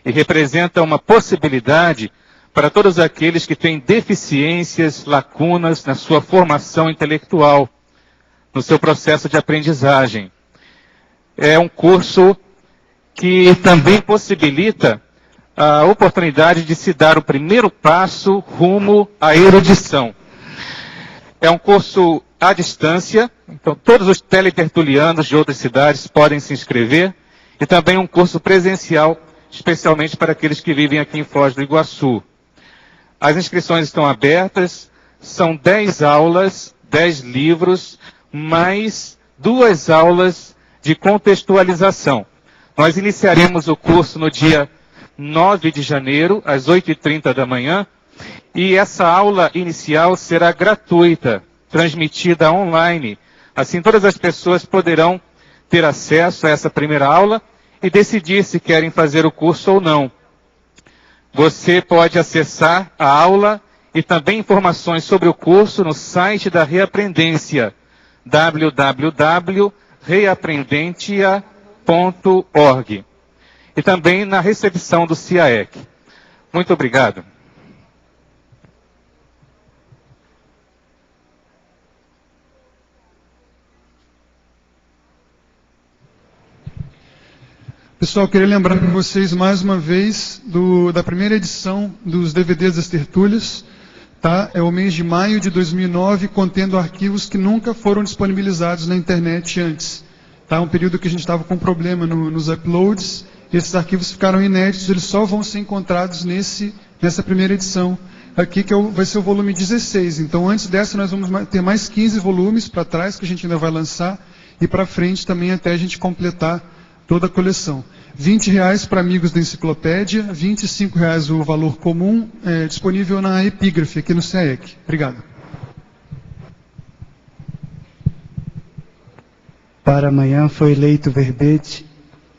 e representa uma possibilidade para todos aqueles que têm deficiências, lacunas na sua formação intelectual, no seu processo de aprendizagem. É um curso que também possibilita a oportunidade de se dar o primeiro passo rumo à erudição. É um curso à distância, então todos os teletertulianos de outras cidades podem se inscrever, e também um curso presencial, especialmente para aqueles que vivem aqui em Foz do Iguaçu. As inscrições estão abertas, são 10 aulas, 10 livros, mais 2 aulas de contextualização. Nós iniciaremos o curso no dia 9 de janeiro, às 8h30 da manhã, e essa aula inicial será gratuita, transmitida online. Assim, todas as pessoas poderão ter acesso a essa primeira aula e decidir se querem fazer o curso ou não. Você pode acessar a aula e também informações sobre o curso no site da Reaprendência, www.reaprendentia.org, e também na recepção do CIAEC. Muito obrigado. Pessoal, queria lembrar para vocês mais uma vez da primeira edição dos DVDs das tertúlias. Tá? É o mês de maio de 2009, contendo arquivos que nunca foram disponibilizados na internet antes. Tá? Um período que a gente estava com problema nos uploads. Esses arquivos ficaram inéditos, eles só vão ser encontrados nessa primeira edição aqui, que vai ser o volume 16. Então, antes dessa, nós vamos ter mais 15 volumes para trás, que a gente ainda vai lançar, e para frente também, até a gente completar toda a coleção. R$20 para amigos da enciclopédia, R$25 o valor comum, disponível na Epígrafe, aqui no CIAEC. Obrigado. Para amanhã foi eleito o verbete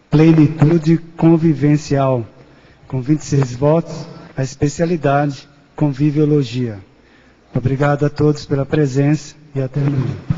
Plenitude Convivencial. com 26 votos, a especialidade Conviviologia. Obrigado a todos pela presença e até amanhã.